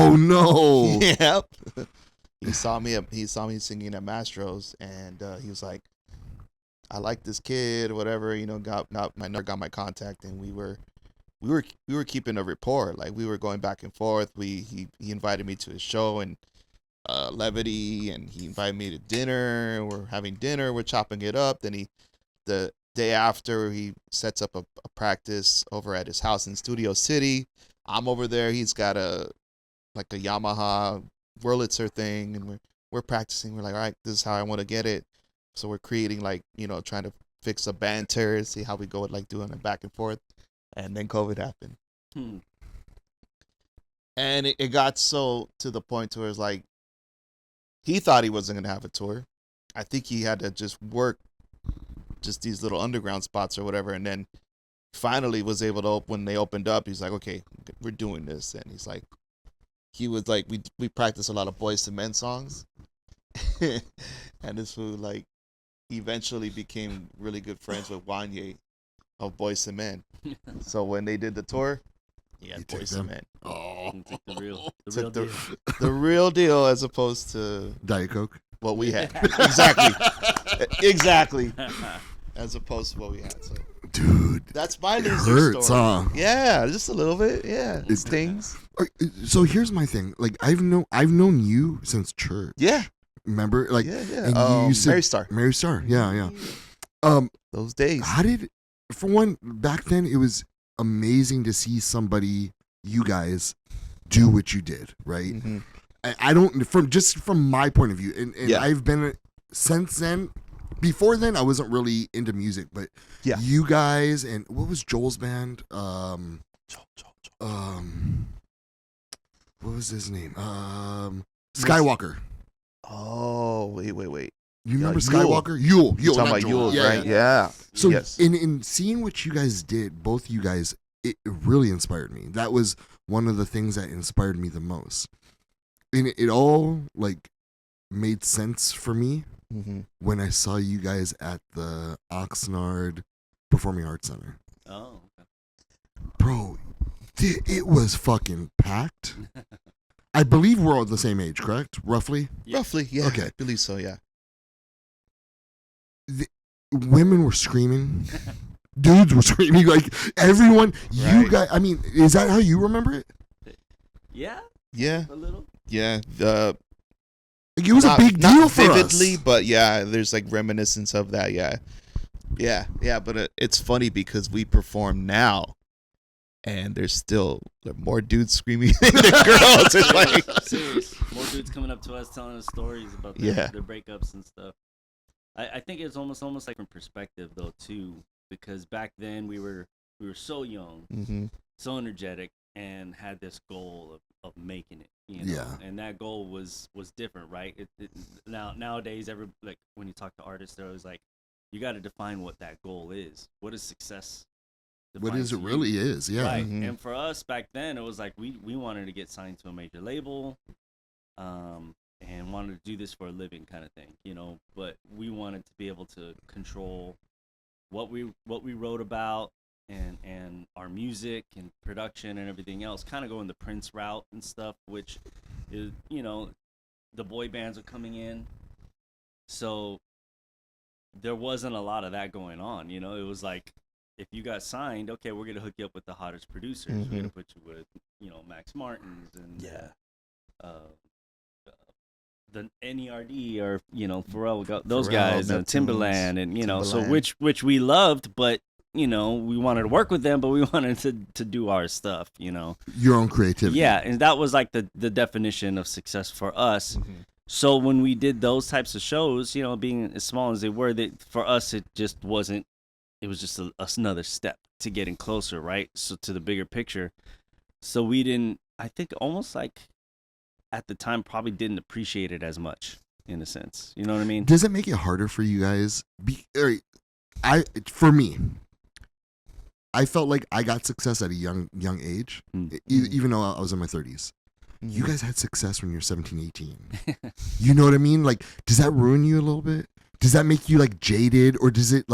Oh no. Yep. He saw me singing at Mastro's, and he was like, "I like this kid, whatever." Got my number, got my contact, and we were keeping a rapport. Like we were going back and forth. He invited me to his show and Levity, and he invited me to dinner. We're having dinner. We're chopping it up. Then the day after, he sets up a practice over at his house in Studio City. I'm over there. He's got a Yamaha Wurlitzer thing, and we're practicing. We're like, all right, this is how I want to get it. So we're creating trying to fix a banter, see how we go with doing it back and forth. And then COVID happened. And it got so to the point where it's like, he thought he wasn't going to have a tour. I think he had to just work just these little underground spots or whatever. And then finally was able to, when they opened up, he's like, okay, we're doing this. And he was like, we practiced a lot of Boyz II Men songs. And this fool eventually became really good friends with Wanye of Boyz II Men. So when they did the tour, he had Boyz II Men. Oh, the real deal, as opposed to Diet Coke. What we had. Exactly. As opposed to what we had. So, dude, that's my loser hurts, story. Huh? Yeah, just a little bit. Yeah, it stings. So here's my thing. I've known you since church. Yeah. Remember? Yeah. And you said, Mary Star. Yeah. Those days. For one, back then it was amazing to see somebody, you guys, do what you did, right? Mm-hmm. I don't, from my point of view, and I've been since then. Before then, I wasn't really into music, but you guys, and what was Joel's band? Joel. What was his name? Skywalker. Oh, wait. You remember Skywalker? Yule. You're talking about Yule, right? Yeah. So in seeing what you guys did, both you guys, it really inspired me. That was one of the things that inspired me the most. And it all made sense for me when I saw you guys at the Oxnard Performing Arts Center. Oh, okay. Bro, it was fucking packed. I believe we're all the same age, correct? Roughly? Roughly, yeah. Okay. I believe so, yeah. Women were screaming. Dudes were screaming. Everyone. Right. You guys, I mean, is that how you remember it? Yeah. Yeah. A little. Yeah. It was a big deal for vividly, us. But yeah, there's reminiscence of that. Yeah. But it's funny because we perform now, and there's still more dudes screaming than girls. It's serious. More dudes coming up to us telling us stories about their breakups and stuff. I think it's almost like from perspective though too, because back then we were so young, so energetic, and had this goal of making it. And that goal was different, right? Nowadays, when you talk to artists, they're always like, you got to define what that goal is. What is success? What is it really is? Yeah. Right. And for us back then, it was like we wanted to get signed to a major label, and wanted to do this for a living, kind of thing, But we wanted to be able to control what we wrote about. And our music and production and everything else, kind of going the Prince route and stuff, which is, the boy bands are coming in. So there wasn't a lot of that going on, It was like, if you got signed, okay, we're going to hook you up with the hottest producers. We're going to put you with, Max Martins and the NERD or, Pharrell, those guys, and Timbaland, and, so which we loved, but we wanted to work with them, but we wanted to do our stuff, Your own creativity. Yeah, and that was the definition of success for us. So when we did those types of shows, being as small as they were, for us it just wasn't. It was just another step to getting closer, right? So to the bigger picture. So we didn't. I think almost at the time probably didn't appreciate it as much in a sense. You know what I mean? Does it make it harder for you guys? For me. I felt like I got success at a young age, even though I was in my 30s. You guys had success when you're 17, 18. You know what I mean? Does that ruin you a little bit? Does that make you jaded, or does it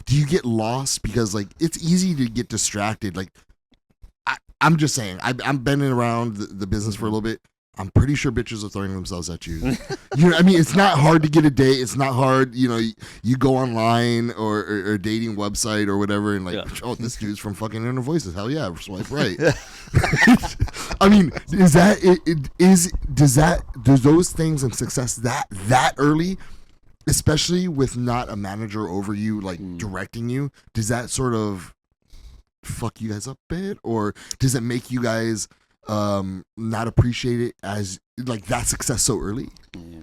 do you get lost because it's easy to get distracted? I'm just saying, I'm bending around the business for a little bit. I'm pretty sure bitches are throwing themselves at you. You know, I mean, it's not hard to get a date. It's not hard, you know. You go online or a dating website or whatever, and like, oh, this dude's from fucking InnerVoices. Hell yeah, swipe right. I mean, is that does those things and success that early, especially with not a manager over you, like directing you, does that sort of fuck you guys up a bit, or does it make you guys not appreciate it as like that success so early? Yeah.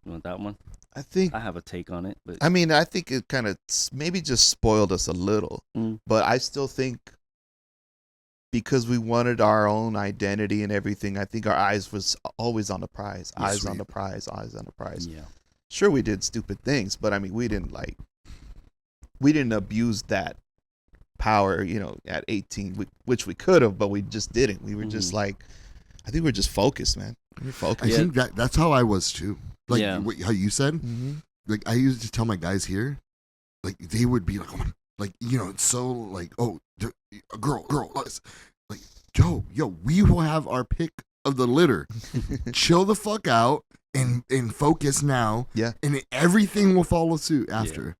You want that one? I think I have a take on it, but I mean, I think it kind of maybe just spoiled us a little, but I still think because we wanted our own identity and everything, I think our eyes was always on the prize. Eyes on the prize. Eyes on the prize. Yeah. Sure, we did stupid things, but I mean, we didn't abuse that power, you know, at 18, which we could have, but we just didn't. We were just like, I think we're just focused, man. We're focused. I think that's how I was too. Like how you said. Mm-hmm. Like I used to tell my guys here, like they would be like, oh my, like, you know, it's so like, oh, a girl, like, yo, we will have our pick of the litter. Chill the fuck out and focus now. Yeah. And everything will follow suit after. Yeah.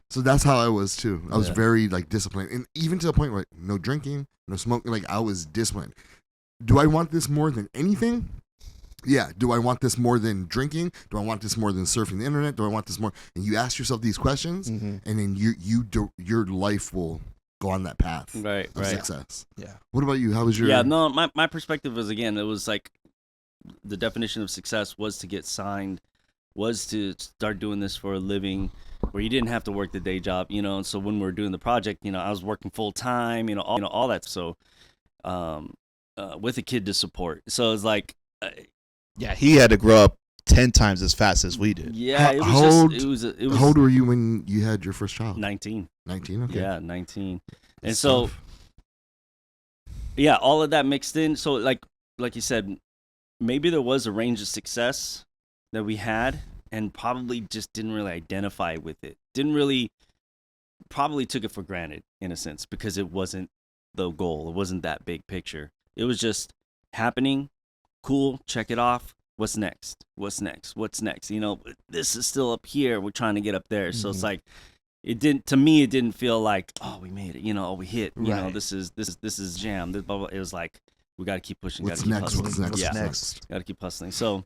So that's how I was too. I was very like disciplined, and even to the point where no drinking, no smoking. Like I was disciplined. Do I want this more than anything? Yeah. Do I want this more than drinking? Do I want this more than surfing the internet? Do I want this more? And you ask yourself these questions, and then your life will go on that path of success. Yeah. What about you? How was your? Yeah. No, my perspective was, again, it was like the definition of success was to get signed, was to start doing this for a living, where you didn't have to work the day job, you know. And so when we were doing the project, you know, I was working full time, you know, all that. So, with a kid to support, so it's like, yeah, he had to grow up 10 times as fast as we did. Yeah, how old were you when you had your first child? 19. 19. Okay. Yeah, 19. And so, yeah, all of that mixed in. So, like you said, maybe there was a range of success that we had, and probably just didn't really identify with it. Probably took it for granted in a sense, because it wasn't the goal. It wasn't that big picture. It was just happening. Cool. Check it off. What's next? You know, this is still up here. We're trying to get up there. So it's like, it didn't feel like, oh, we made it. You know, we hit. You know, this is jam. It was like, we got to keep pushing. What's next? Yeah. Got to keep hustling. So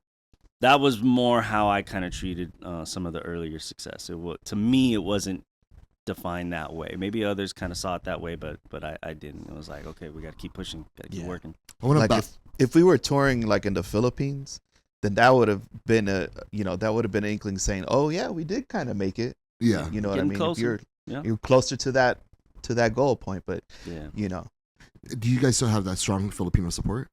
that was more how I kind of treated some of the earlier success. To me, it wasn't defined that way. Maybe others kind of saw it that way, but I didn't. It was like, okay, we got to keep pushing, got to keep working. Like if we were touring like in the Philippines, then that would have been an inkling saying, oh yeah, we did kind of make it. Yeah, you know Getting what I mean. Closer. If you're closer to that goal point, but you know. Do you guys still have that strong Filipino support?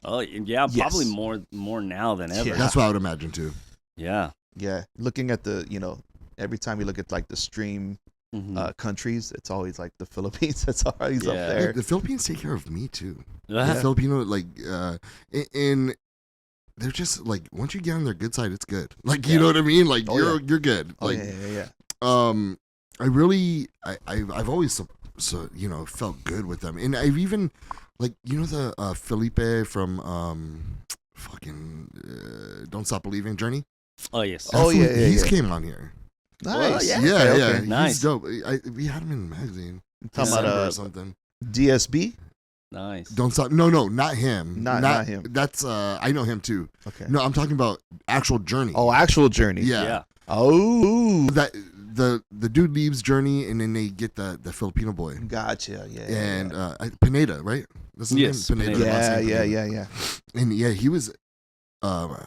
Oh yeah, probably more now than ever. Yeah. That's what I would imagine too. Yeah. Yeah. Looking at every time you look at like the stream countries, it's always like the Philippines that's always up there. The Philippines take care of me too. The Filipino, like, and they're just like, once you get on their good side, it's good. Like, you know what I mean? Like, you're good. Like, I've always felt good with them, and I've even, like, you know, the Felipe from Don't Stop Believing Journey. Oh yes. He's came on here. Nice. Well, yeah. Nice. He's dope. We had him in the magazine. Talking about something. DSB. Nice. Don't Stop. No, not him. Not him. That's I know him too. Okay. No, I'm talking about actual Journey. Oh, actual Journey. Yeah. Oh. That the dude leaves Journey, and then they get the Filipino boy. Gotcha. Yeah. And Pineda, right? That's his name? Pineda. Yeah. And he was, I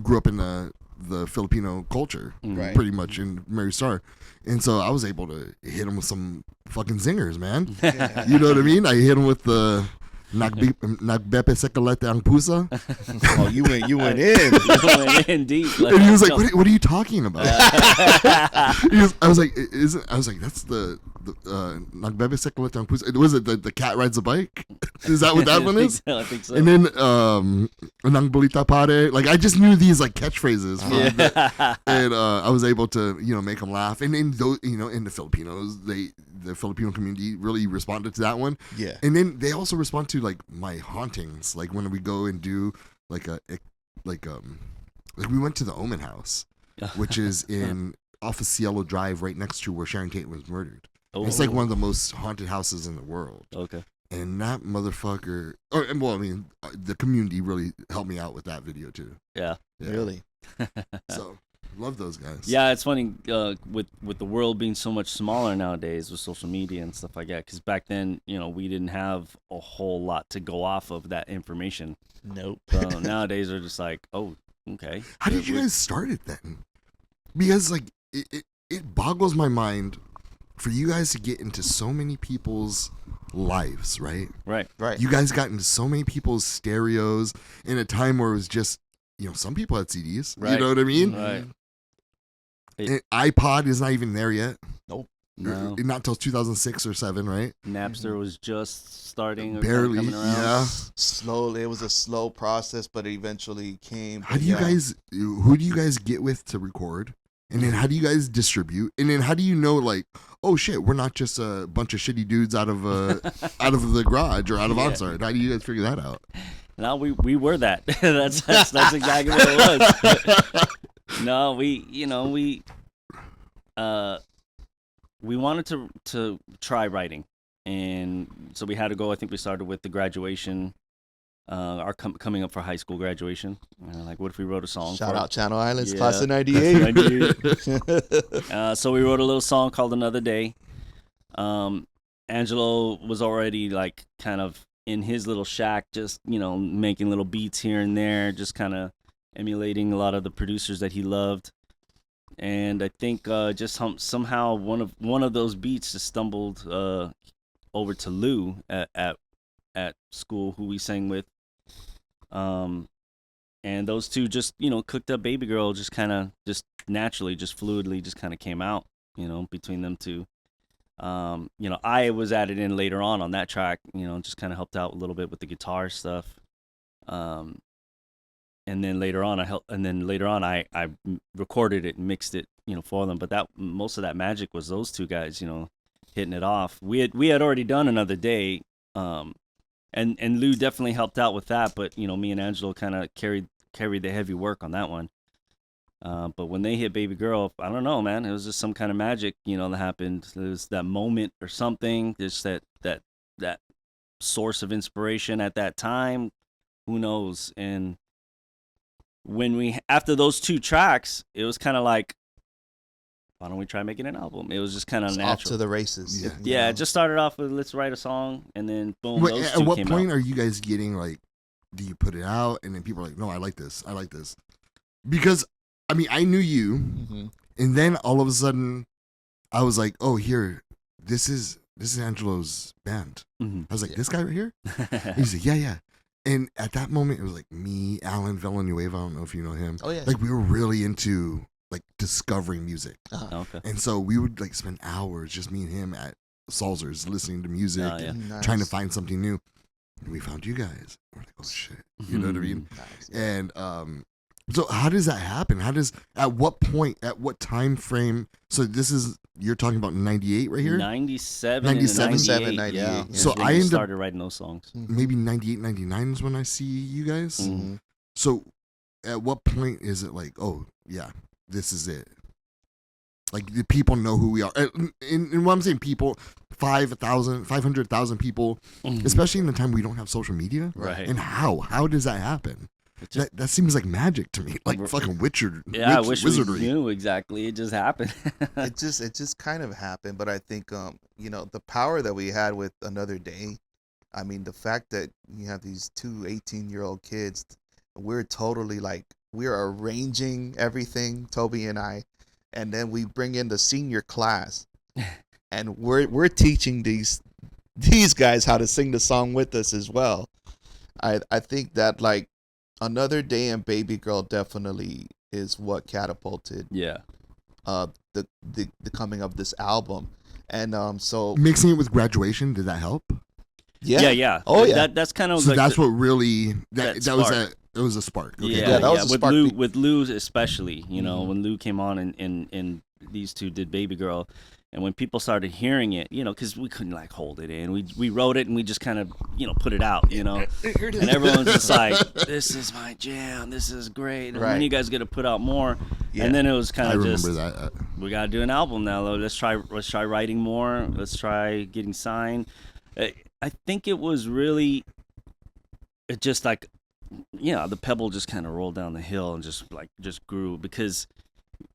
grew up in the Filipino culture, pretty much in Mary Star, and so I was able to hit him with some fucking zingers, man. Yeah. You know what I mean? I hit him with the Nagbepe Sekalete ang Pusa. Oh, you went in. You went in deep. Like, and he was like, "What are you talking about?" I was like, "That's the Nagbebesekulatang Puso. Was it the cat rides a bike? Is that what that one is? I think so. And then Nang Balita Pare. Like I just knew these like catchphrases, and I was able to make them laugh. And in those in the Filipinos, the Filipino community really responded to that one. Yeah. And then they also respond to like my hauntings, like when we go and do like we went to the Omen House, which is off of Cielo Drive, right next to where Sharon Tate was murdered. Oh. It's like one of the most haunted houses in the world. Okay. And that motherfucker, the community really helped me out with that video too. Yeah. Really. So love those guys. Yeah, it's funny with the world being so much smaller nowadays with social media and stuff like that. Because back then, we didn't have a whole lot to go off of that information. Nope. So nowadays they're just like, oh, okay. How did you guys start it then? Because like it boggles my mind for you guys to get into so many people's lives, right? Right. You guys got into so many people's stereos in a time where it was just, some people had CDs. Right. You know what I mean? Right. And iPod is not even there yet. Nope. No. Not till 2006 or 7, right? Napster was just starting. or Barely, coming around. yeah. Slowly, it was a slow process, but it eventually came. How do you guys? Who do you guys get with to record? And then how do you guys distribute? And then how do you know, like, oh shit, we're not just a bunch of shitty dudes out of the garage or out of Oxnard? How do you guys figure that out? No, we were that. that's exactly what it was. No, we wanted to try writing, and so we had to go. I think we started with the graduation, our coming up for high school graduation. Like, what if we wrote a song? Shout out Channel Islands, Yeah. class of '98. So we wrote a little song called "Another Day." Angelo was already like kind of in his little shack, just making little beats here and there, just kind of emulating a lot of the producers that he loved. And I think just somehow one of those beats just stumbled over to Lou at school, who we sang with. And those two just cooked up Baby Girl, just kind of just naturally, just fluidly, just kind of came out between them two. I was added in later on that track, just kind of helped out a little bit with the guitar stuff. And then later on I recorded it and mixed it, for them. But that most of that magic was those two guys, hitting it off. We had already done Another Day, and Lou definitely helped out with that. But me and Angelo kind of carried the heavy work on that one. But when they hit Baby Girl, I don't know, man. It was just some kind of magic, that happened. It was that moment or something. Just that source of inspiration at that time. Who knows? And after those two tracks, it was kind of like, why don't we try making an album? It was just kind of natural. Off to the races. Yeah. It just started off with let's write a song, and then boom, those two At what came point out. are you guys getting like, do you put it out and then people are like, no, I like this. Because I knew you, and then all of a sudden, I was like, oh, here, this is Angelo's band. Mm-hmm. I was like, this guy right here? He's like, yeah. And at that moment, it was like me, Alan Villanueva. I don't know if you know him. Oh yeah. Like we were really into like discovering music, Okay. and so we would like spend hours, just me and him at Salzer's, listening to music, Oh, yeah. and Nice. trying to find something new. And we found you guys. We're like, oh shit, you know what I mean? Nice. And so how does that happen? At what point, at what time frame? So you're talking about 98 right here? 97, 97, and 98, yeah. yeah. So When I we ended up- started writing those songs. Maybe 98, 99 is when I see you guys. Mm-hmm. So at what point is it like, oh yeah, this is it? Like the people know who we are. And what I'm saying, people, 500,000 people, especially in the time we don't have social media. Right. And how does that happen? That seems like magic to me, like fucking Yeah, I wish wizardry. we knew exactly. It just happened. It just kind of happened, but I think the power that we had with Another Day, the fact that you have these two 18-year-old kids, we're totally like, we're arranging everything, Toby and I, and then we bring in the senior class and we're teaching these guys how to sing the song with us as well. I think that like Another Day and Baby Girl definitely is what catapulted Yeah. the coming of this album. And so Mixing it with graduation, did that help? Yeah. Oh yeah. That's kind of So like that's what really that spark. was a spark. Okay, Yeah, that was a with spark. With Lou especially, you know, when Lou came on and these two did Baby Girl, and when people started hearing it, you know, because we couldn't like hold it in, we wrote it and we just kind of, you know, put it out, you know, and everyone's just like, this is my jam, this is great, and when Right. you guys gonna put out more? Yeah. And then it was I kind of remember just, that. we gotta do an album now, though. Let's try writing more, let's try getting signed. I think it was really, it just like, yeah, the pebble just kind of rolled down the hill and just grew because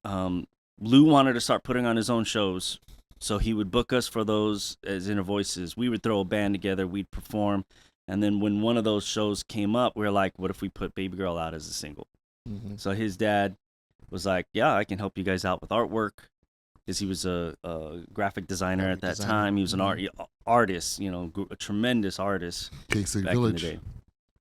Lou wanted to start putting on his own shows, so he would book us for those as InnerVoices. We would throw a band together, we'd perform, and then when one of those shows came up, we were like, what if we put Baby Girl out as a single? Mhm. So his dad was like, yeah, I can help you guys out with artwork, because he was a graphic designer at that time. He was an artist, you know, a tremendous artist Cake City back in the Village, day.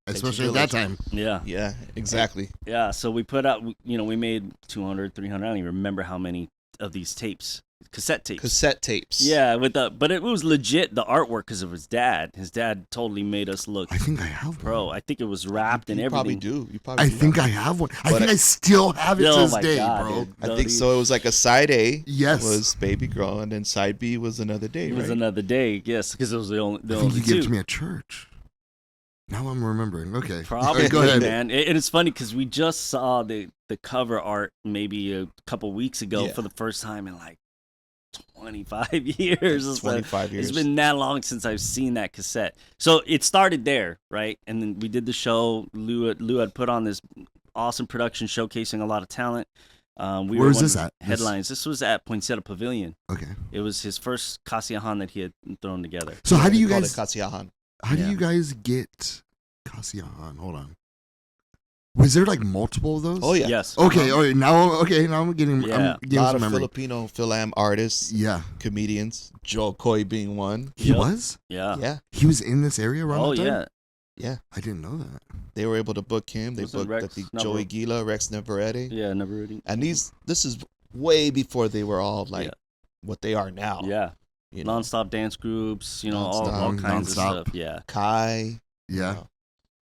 especially at that time. Yeah. Yeah, exactly. Yeah, so we put out, you know, we made 200, 300, I don't even remember how many of these tapes, cassette tapes. Cassette tapes. Yeah, but it was legit, the artwork, because of his dad. His dad totally made us look I think I have pro. one. I think it was wrapped and You everything. probably do. You probably I do think have I have one. I But think I still have it to Oh this my day, God, bro. dude. I think so. It was like a side A. Yes. Was Baby Girl, and then side B was Another Day. It was right? Another Day, yes, because it was the only I think you gave two. it to me at church. Now I'm remembering. Okay. Probably, Go ahead. man. And it's funny because we just saw the cover art maybe a couple weeks ago Yeah. for the first time in like 25 years. It's like- 25 years. It's been that long since I've seen that cassette. So it started there, right? And then we did the show. Lou had put on this awesome production showcasing a lot of talent. We Where were is one this of the at? Headlines. This was at Poinsettia Pavilion. Okay. It was his first Kasiahan that he had thrown together. So how do you They called guys it Kasiahan. how do Yeah. you guys get Kasiahan? Hold on. Was there like multiple of those? Oh yeah. Yes. Okay. Now I'm getting. Yeah. I'm A getting lot some of memory. Filipino Philam artists, Yeah. comedians. Joe Coy being one. He Yep. was. Yeah. Yeah, He was in this area around Oh that time. yeah. yeah. I didn't know that. They were able to book him. They Wasn't booked I Rex think Navarro- Joey Gila, Rex Navarrete. Yeah. Never really. And this is way before they were all like Yeah. what they are now. Yeah. You know, Non-stop dance groups, you know, all Non-stop. kinds of Non-stop. stuff. Yeah. Kai, Yeah.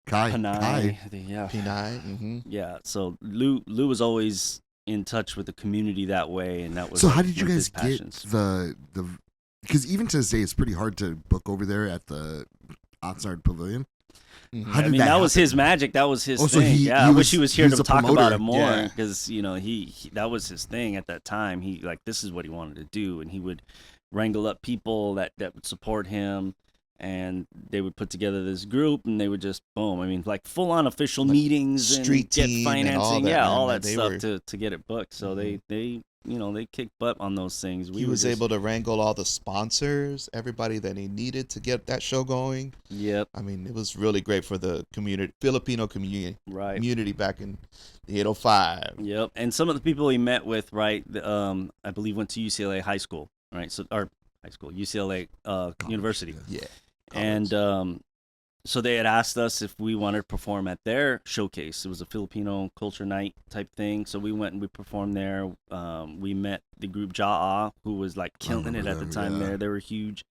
Kai. Panay. Yeah. Pinay. Mm-hmm. Yeah. So Lou was always in touch with the community that way, and that was So like how did you one of guys his get passions. the because even to this day it's pretty hard to book over there at the Oxnard Pavilion. Mm-hmm. How I did mean, that was happen? his magic. That was his Oh, so thing. he I wish was- he was he here was to a talk about promoter. it more, Yeah. because you know he that was his thing at that time. He like this is what he wanted to do, and he would wrangle up people that would support him, and they would put together this group, and they would just boom. I mean, like full on official Like meetings and street get team and financing, all that, yeah, man. all Like, that they stuff were- to get it booked. So they you know they kicked butt on those things. He was able to wrangle all the sponsors, everybody that he needed to get that show going. Yep. I mean, it was really great for the community, Filipino community, Right. community back in the 805. Yep, and some of the people he met with, right? I believe went to UCLA high school, right? So or high school, UCLA University, Yeah. and so they had asked us if we wanted to perform at their showcase. It was a Filipino culture night type thing, so we went and we performed there. We met the group Ja'a, who was like killing it remember at the them, time. yeah. They were huge.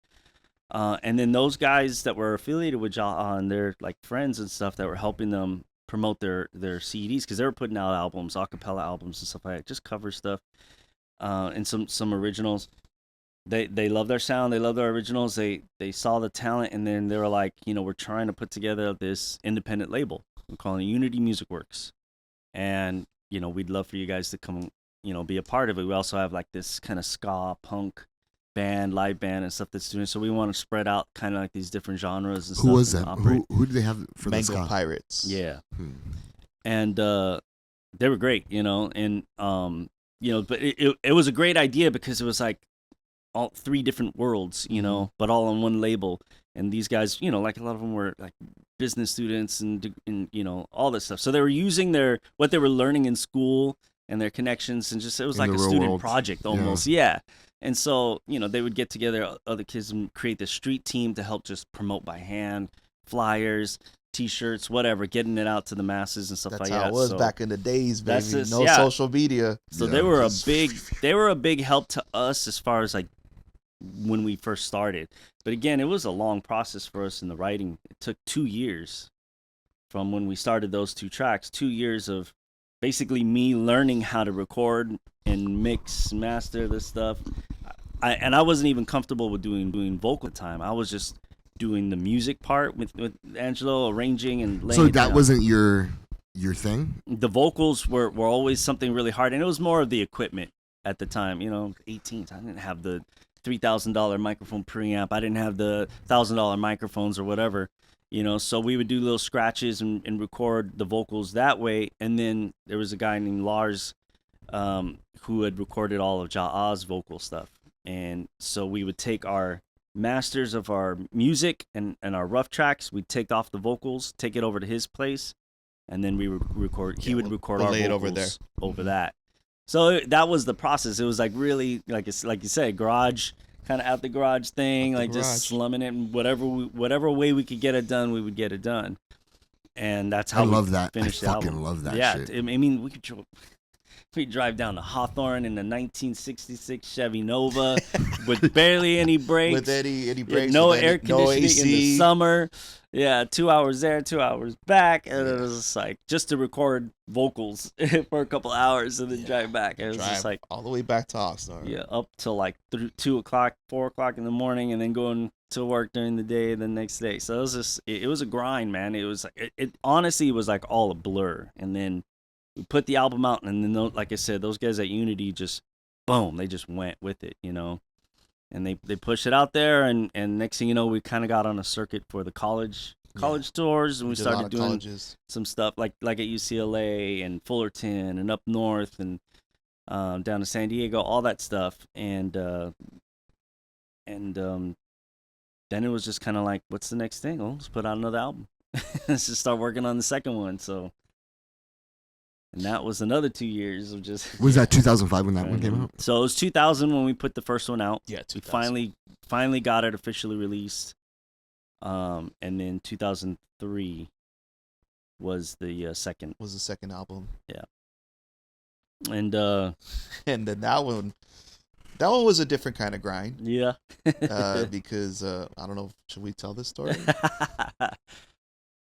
And then those guys that were affiliated with Ja'a and their like friends and stuff that were helping them promote their CDs, because they were putting out albums, acapella albums and stuff like that, just cover stuff, and some originals. They love their sound, they love their originals. They saw the talent, and then they were like, you know, we're trying to put together this independent label. We're calling it Unity Music Works, and you know, we'd love for you guys to come, you know, be a part of it. We also have like this kind of ska punk band, live band and stuff that's doing. So we want to spread out kind of like these different genres and stuff. Who was and that? operate. Who did they have for the Mango ska? Pirates. Yeah, Hmm. and they were great, you know, and you know, but it was a great idea because it was like all three different worlds, you know, but all on one label. And these guys, you know, like a lot of them were like business students and you know, all this stuff. So they were using what they were learning in school and their connections, and just it was In like the a real student world. project almost, yeah. And so, you know, they would get together other kids and create this street team to help just promote by hand, flyers, T-shirts, whatever, getting it out to the masses and stuff That's like how that. it was So back in the days, baby. that's just- No yeah. social media. So Yeah, they were just- a big help to us as far as like when we first started. But again, it was a long process for us in the writing. It took 2 years from when we started those 2 tracks, 2 years of basically me learning how to record and mix, master this stuff. I wasn't even comfortable with doing vocal at the time. I was just doing the music part with Angelo, arranging and laying So it that down. wasn't your thing? The vocals were always something really hard, and it was more of the equipment at the time. 18, I didn't have the $3,000 microphone preamp. I didn't have the $1,000 microphones or whatever. So we would do little scratches and record the vocals that way. And then there was a guy named Lars who had recorded all of Ja'a's vocal stuff. And so we would take our masters of our music and our rough tracks, we'd take off the vocals, take it over to his place, and then we would record. He would record our lay vocals it over there. Over that. So that was the process. It was like really, like you said, garage, kind of out the garage thing, like just slumming it, and whatever way we could get it done, we would get it done. And that's how I love that. I finished the album. fucking love that Yeah, shit. I mean, we drive down to Hawthorne in the 1966 Chevy Nova with barely any brakes. With any brakes. No with air no conditioning AC. in the summer. Yeah, 2 hours there, 2 hours back. And it was just like, just to record vocals for a couple hours and then drive back. It was just like, all the way back to Oxnard. yeah, up till like 2 o'clock, 4 o'clock in the morning, and then going to work during the day the next day. So it was just, it was a grind, man. It was like, it honestly was like all a blur. And then we put the album out, and then, like I said, those guys at Unity just, boom, they just went with it, and they pushed it out there, and next thing you know, we kind of got on a circuit for the college tours, and we started doing some stuff like at UCLA and Fullerton and up north and down to San Diego, all that stuff, and then it was just kind of like, what's the next thing? Oh, let's put out another album. Let's just start working on the second one. So. And that was another 2 years of just. Was that 2005 when that one came out? So it was 2000 when we put the first one out. Yeah, 2000. We finally got it officially released. And then 2003 was the second. Was the second album. Yeah. And then that one was a different kind of grind. Yeah. Because I don't know, should we tell this story?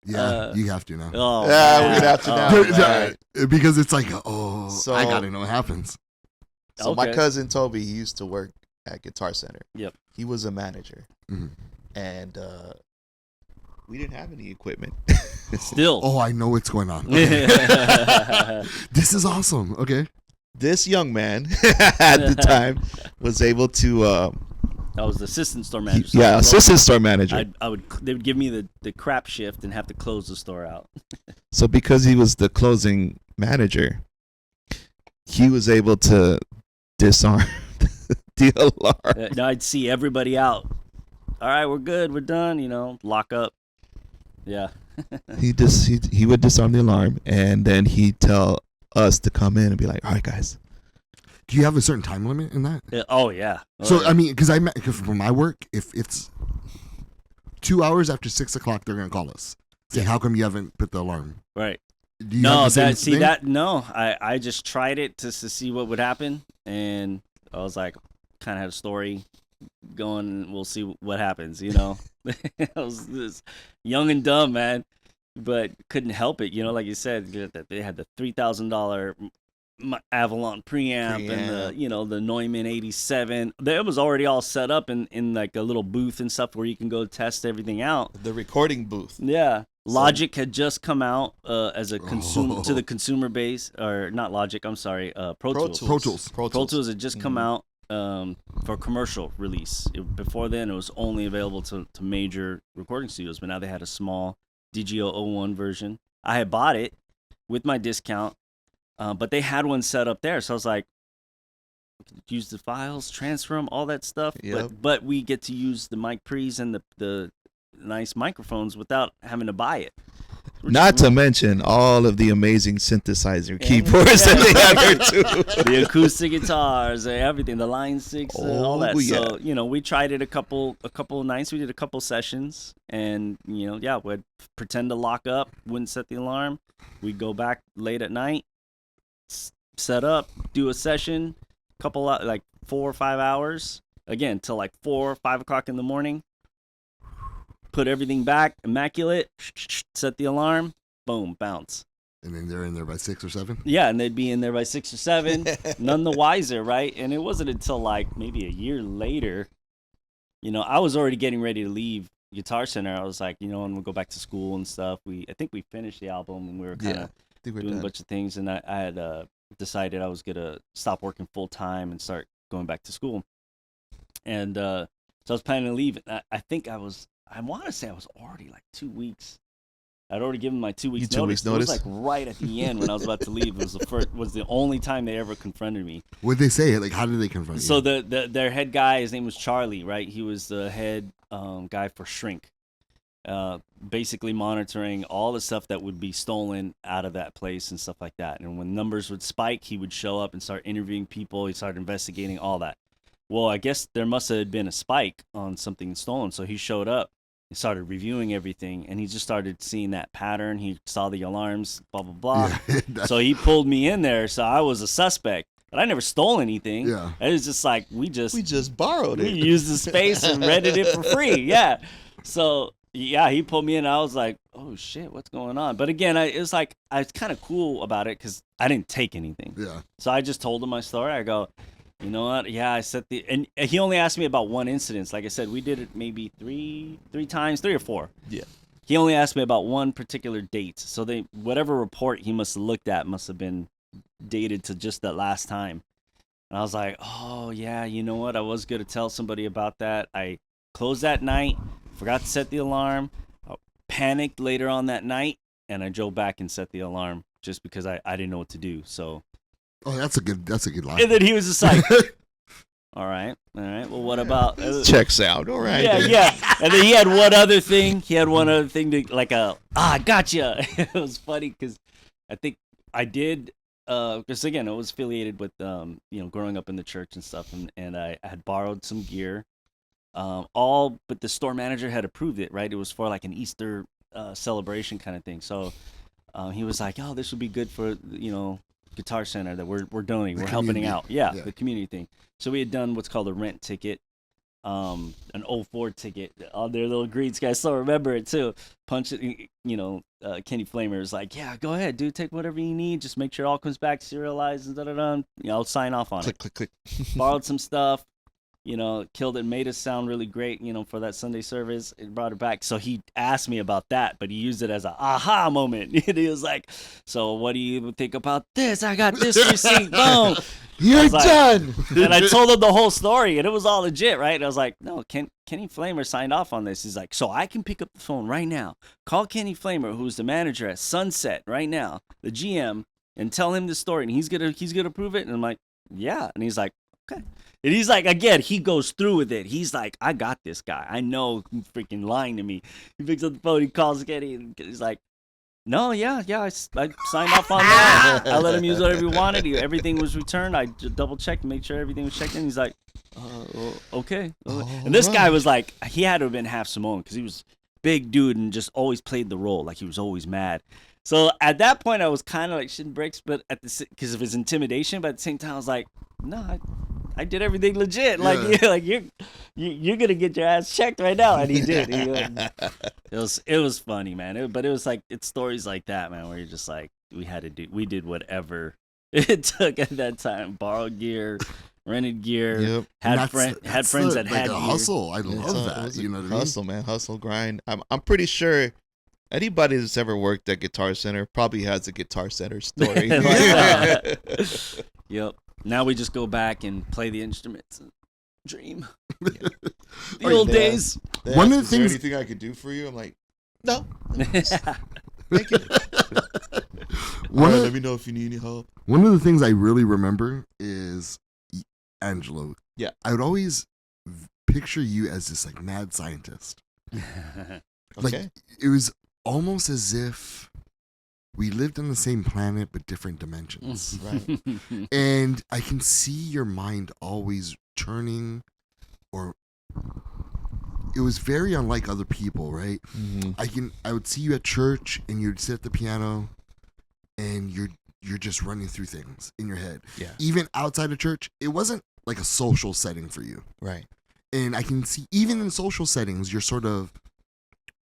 Yeah, you have to now. Oh, yeah, man. we're gonna have to now. Right. Because it's like, So- I gotta know what happens. So my cousin Toby, he used to work at Guitar Center. Yep. He was a manager, Mhm. and we didn't have any equipment. Still. Oh, I know what's going on. Okay. This is awesome. Okay. This young man at the time was able to. I was the assistant store manager. So assistant store manager. they would give me the crap shift and have to close the store out. So because he was the closing manager, he was able to disarm the alarm. Now I'd see everybody out. All right, we're good, we're done. Lock up. Yeah. He would disarm the alarm, and then he'd tell us to come in and be like, "All right, guys." Do you have a certain time limit in that? Oh yeah. So I mean, because for my work, if it's 2 hours after 6 o'clock, they're gonna call us. Say, how come you haven't put the alarm? Right. Do you have the same thing? No, I just tried it to see what would happen, and I was like, kind of had a story going. We'll see what happens. I was this young and dumb, man, but couldn't help it. Like you said, they had the $3,000 Avalon preamp and the Neumann 87. It was already all set up in like a little booth and stuff where you can go test everything out. The recording booth. Yeah. Logic had just come out as a consumer to the consumer base, or not Logic. I'm sorry, Pro Tools. Pro Tools had just come out for commercial release. Before then, it was only available to major recording studios, but now they had a small DGO 01 version. I had bought it with my discount, but they had one set up there, so I was like, use the files, transfer them, all that stuff. Yep. But we get to use the mic pre's and the nice microphones without having to buy it. Not to mention all of the amazing synthesizer keyboards that they have here too. The acoustic guitars, everything, the Line 6, all that. Yeah. So, we tried it a couple of nights. We did a couple sessions, and we'd pretend to lock up, wouldn't set the alarm. We'd go back late at night, set up, do a session, like 4 or 5 hours, again till like 4 or 5 o'clock in the morning. Put everything back, immaculate. Set the alarm. Boom, bounce. And then they're in there by 6 or 7? Yeah, and they'd be in there by 6 or 7, none the wiser, right? And it wasn't until like maybe a year later, I was already getting ready to leave Guitar Center. I was like, and we'll go back to school and stuff. I think we finished the album and we were kind of doing a bunch of things. And I had decided I was going to stop working full time and start going back to school. And so I was planning to leave. I think I want to say I was already like 2 weeks. I'd already given my 2 weeks notice. It was like right at the end when I was about to leave. It was the only time they ever confronted me. What'd they say? Like, how did they confront you? So their head guy, his name was Charlie, right? He was the head guy for Shrink, basically monitoring all the stuff that would be stolen out of that place and stuff like that. And when numbers would spike, he would show up and start interviewing people. He started investigating all that. Well, I guess there must have been a spike on something stolen. So he showed up. He started reviewing everything, and he just started seeing that pattern. He saw the alarms, blah, blah, blah. Yeah. So he pulled me in there, so I was a suspect. But I never stole anything. Yeah. It was just like, we just borrowed it. We used the space and rented it for free. Yeah. So, yeah, he pulled me in, and I was like, oh, shit, what's going on? But again, it was like, I was kind of cool about it because I didn't take anything. Yeah. So I just told him my story. I go, you know what? Yeah, I set and he only asked me about one incident. Like I said, we did it maybe three times, 3 or 4. Yeah. He only asked me about one particular date. So whatever report he must have looked at must have been dated to just that last time. And I was like, oh yeah, you know what? I was going to tell somebody about that. I closed that night, forgot to set the alarm, panicked later on that night, and I drove back and set the alarm just because I didn't know what to do. So. Oh, that's a good line. And then he was just like, all right. Well, what about checks out? All right. Yeah. And then he had one other thing. To like gotcha. It was funny because I think I did because again, it was affiliated with growing up in the church and stuff, and I had borrowed some gear, all but the store manager had approved it. Right, it was for like an Easter celebration kind of thing. So he was like, oh, this would be good for Guitar Center that we're donating, we're helping out. Yeah, the community thing. So we had done what's called a rent ticket, an 04 ticket. All their little greens guys still remember it too. Punch it, Kenny Flamer is like, yeah, go ahead, dude, take whatever you need. Just make sure it all comes back serialized and da-da-da. I'll sign off on it. Click. Borrowed some stuff. Killed it, made us sound really great, for that Sunday service. It brought it back. So he asked me about that, but he used it as a aha moment. And he was like, so what do you think about this? I got this receipt. Boom. You're done. And I told him the whole story, and it was all legit, right? And I was like, no, Kenny Flamer signed off on this. He's like, so I can pick up the phone right now, call Kenny Flamer, who's the manager at Sunset right now, the GM, and tell him the story, and he's gonna prove it. And I'm like, yeah. And he's like, okay. And he's like, again, he goes through with it. He's like, I got this guy. I know he's freaking lying to me. He picks up the phone, he calls Kenny, and he's like, no, yeah, I signed off on that. I let him use whatever he wanted. Everything was returned. I double checked to make sure everything was checked in. He's like, okay. And this guy was like, he had to have been half Samoan because he was big dude and just always played the role. Like he was always mad. So at that point, I was kind of like shitting bricks, but because of his intimidation. But at the same time, I was like, no, I did everything legit. Yeah. You're gonna get your ass checked right now, and he did. It was funny, man. But it was like it's stories like that, man, where you're just like we did whatever it took at that time. Borrowed gear, rented gear, yep. had friends that had a hustle. I love that. You know what I mean? Hustle, man. Hustle, grind. I'm pretty sure anybody that's ever worked at Guitar Center probably has a Guitar Center story. Yep. Now we just go back and play the instruments and dream. Yeah. The old days. One of the Is things. there anything I could do for you? I'm like, no. Thank you. Let me know if you need any help. One of the things I really remember is Angelo. Yeah. I would always picture you as this like mad scientist. Like it was almost as if we lived on the same planet but different dimensions. Right. And I can see your mind always turning, or it was very unlike other people, right? Mm-hmm. I would see you at church and you'd sit at the piano and you're just running through things in your head. Yeah. Even outside of church, it wasn't like a social setting for you. Right. And I can see even in social settings, you're sort of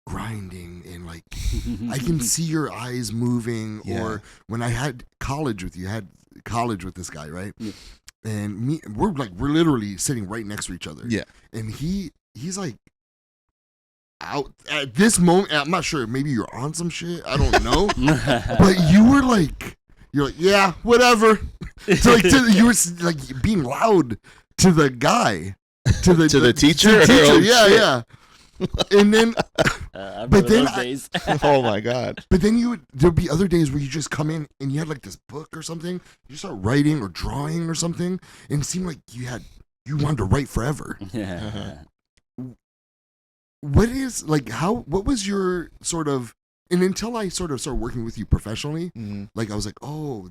grinding and like I can see your eyes moving. Yeah. Or when I had college with you, I had college with this guy, right? Yeah. And we're literally sitting right next to each other. Yeah. And he's like out at this moment. I'm not sure. Maybe you're on some shit. I don't know. But you're like, yeah, whatever. So you were like being loud to the guy, to the teacher. Yeah. And then, but then, oh my god! But then there'd be other days where you just come in and you had like this book or something. You start writing or drawing or something, and it seemed like you wanted to write forever. Yeah. What was your sort of, and until I sort of started working with you professionally, like I was like, oh,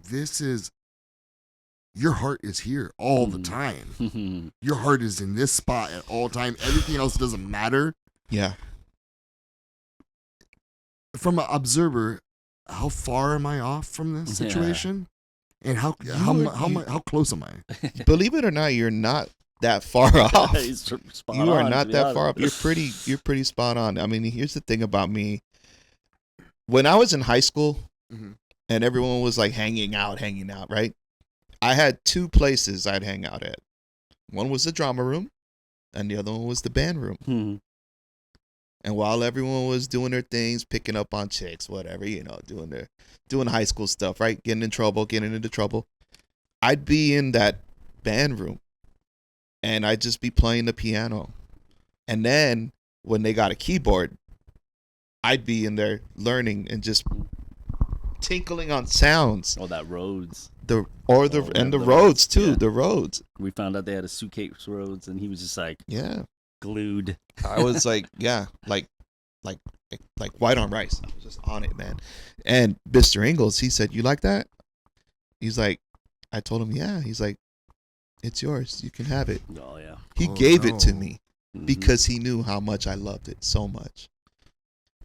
your heart is here all the time. Your heart is in this spot at all time. Everything else doesn't matter. Yeah. From an observer, how far am I off from this situation? And how close am I? Believe it or not, you're not that far off. You are not that far off. You're pretty spot on. I mean, here's the thing about me. When I was in high school and everyone was like hanging out, right? I had two places I'd hang out at. One was the drama room and the other one was the band room. And while everyone was doing their things, picking up on chicks, whatever, doing high school stuff, right? Getting into trouble, I'd be in that band room and I'd just be playing the piano. And then when they got a keyboard, I'd be in there learning and just tinkling on sounds. Oh, that Rhodes. The Rhodes too. Yeah. The Rhodes. We found out they had a suitcase Rhodes, and he was just like, glued. I was like, like white on rice. I was just on it, man. And Mr. Ingalls, he said, "You like that?" He's like, I told him, yeah. He's like, "It's yours. You can have it." Oh yeah. He gave it to me because he knew how much I loved it so much.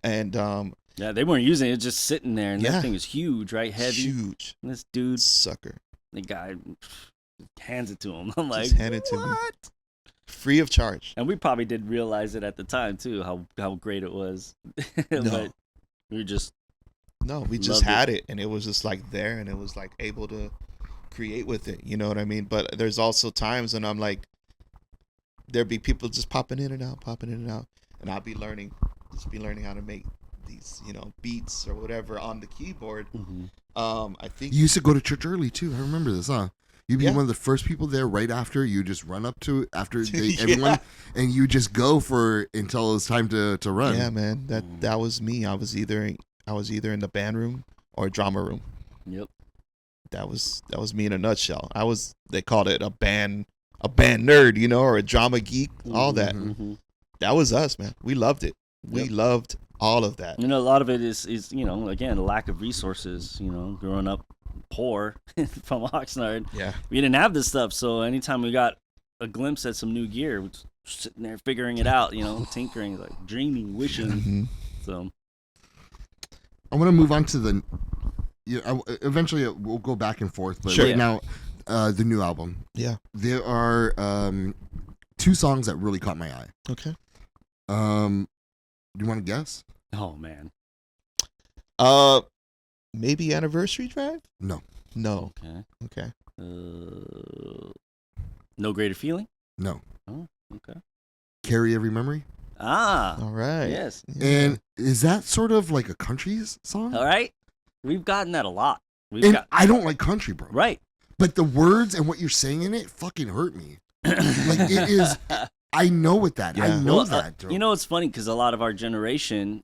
And yeah, they weren't using it, just sitting there, and that thing is huge, right? Heavy. Huge. And this dude, sucker, the guy hands it to him. I'm like, just hand it to me. Free of charge. And we probably did realize it at the time too, how great it was. But we just had it, and it was just like there, and it was like able to create with it. You know what I mean? But there's also times when I'm like, there'd be people just popping in and out, and I'll be learning how to make these, beats or whatever on the keyboard. I think you used to go to church early too. I remember this, huh? You'd be one of the first people there right after. You just run up to everyone, and you just go until it was time to run. Yeah, man. That was me. I was either in the band room or drama room. Yep. That was me in a nutshell. They called it a band nerd, or a drama geek, all that. That was us, man. We loved it. We loved all of that. A lot of it is again, lack of resources, growing up poor from Oxnard. Yeah. We didn't have this stuff, so anytime we got a glimpse at some new gear, we're just sitting there figuring it out, tinkering, like dreaming, wishing. So I want to move on to eventually we'll go back and forth, but right now the new album. Yeah. There are two songs that really caught my eye. Okay. Do you want to guess? Oh man. Maybe Anniversary Drive? No. Okay. No Greater Feeling? No. Oh, okay. Carry Every Memory? Ah. All right. Yes. And is that sort of like a country song? All right. We've gotten that a lot. I don't like country, bro. Right. But the words and what you're saying in it fucking hurt me. Like it is. I know what that. Yeah. I know that. It's funny because a lot of our generation,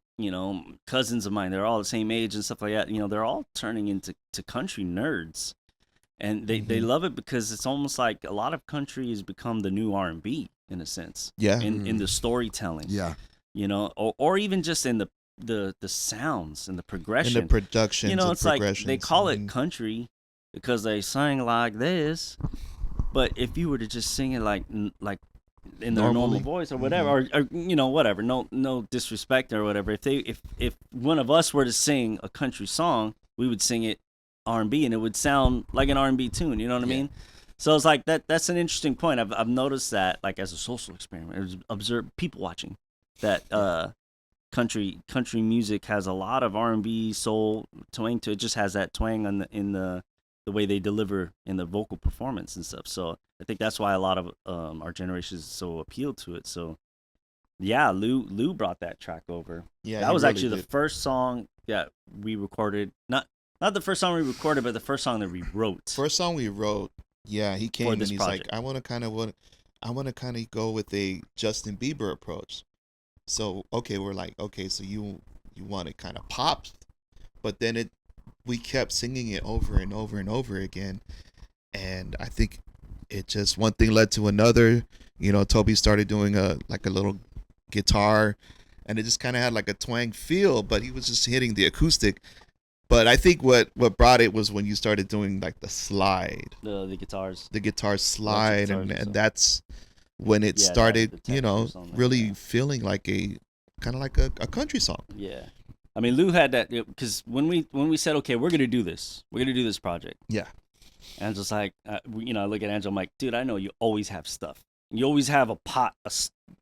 cousins of mine, they're all the same age and stuff like that. They're all turning into country nerds, and they love it because it's almost like a lot of country has become the new R&B in a sense. Yeah. In the storytelling. Yeah. Or even just in the sounds and the progression. And the production. It's like they call it country because they sing like this, but if you were to just sing it like in their normal voice or whatever, or whatever, no disrespect or whatever. If one of us were to sing a country song, we would sing it R&B and it would sound like an R&B tune. You know what I mean? So it's like that's an interesting point. I've noticed that, like, as a social experiment, observe people watching that country music has a lot of R&B, soul twang to it. Just has that twang in the way they deliver in the vocal performance and stuff. So I think that's why a lot of our generation is so appealed to it. So yeah, Lou brought that track over. Yeah, that he was really actually did. the first song that we recorded. Not the first song we recorded, but the first song that we wrote. First song we wrote. Yeah, he came and this he's project. like, I want to kind of go with a Justin Bieber approach. So okay, we're like, okay, so you want it kind of pop, but then we kept singing it over and over and over again, and I think it just one thing led to another. You know, Toby started doing a little guitar, and it just kind of had like a twang feel, but he was just hitting the acoustic. But I think what brought it was when you started doing like the slide, the guitars, the guitar slide, guitars and that's when it Yeah, started, the you know, textures on that, really yeah. feeling like a kind of like a country song. Yeah, I mean, Lou had that because when we said, okay, we're gonna do this project. Yeah. And just like I look at Angelo, I'm like, dude, I know you always have stuff. You always have a pot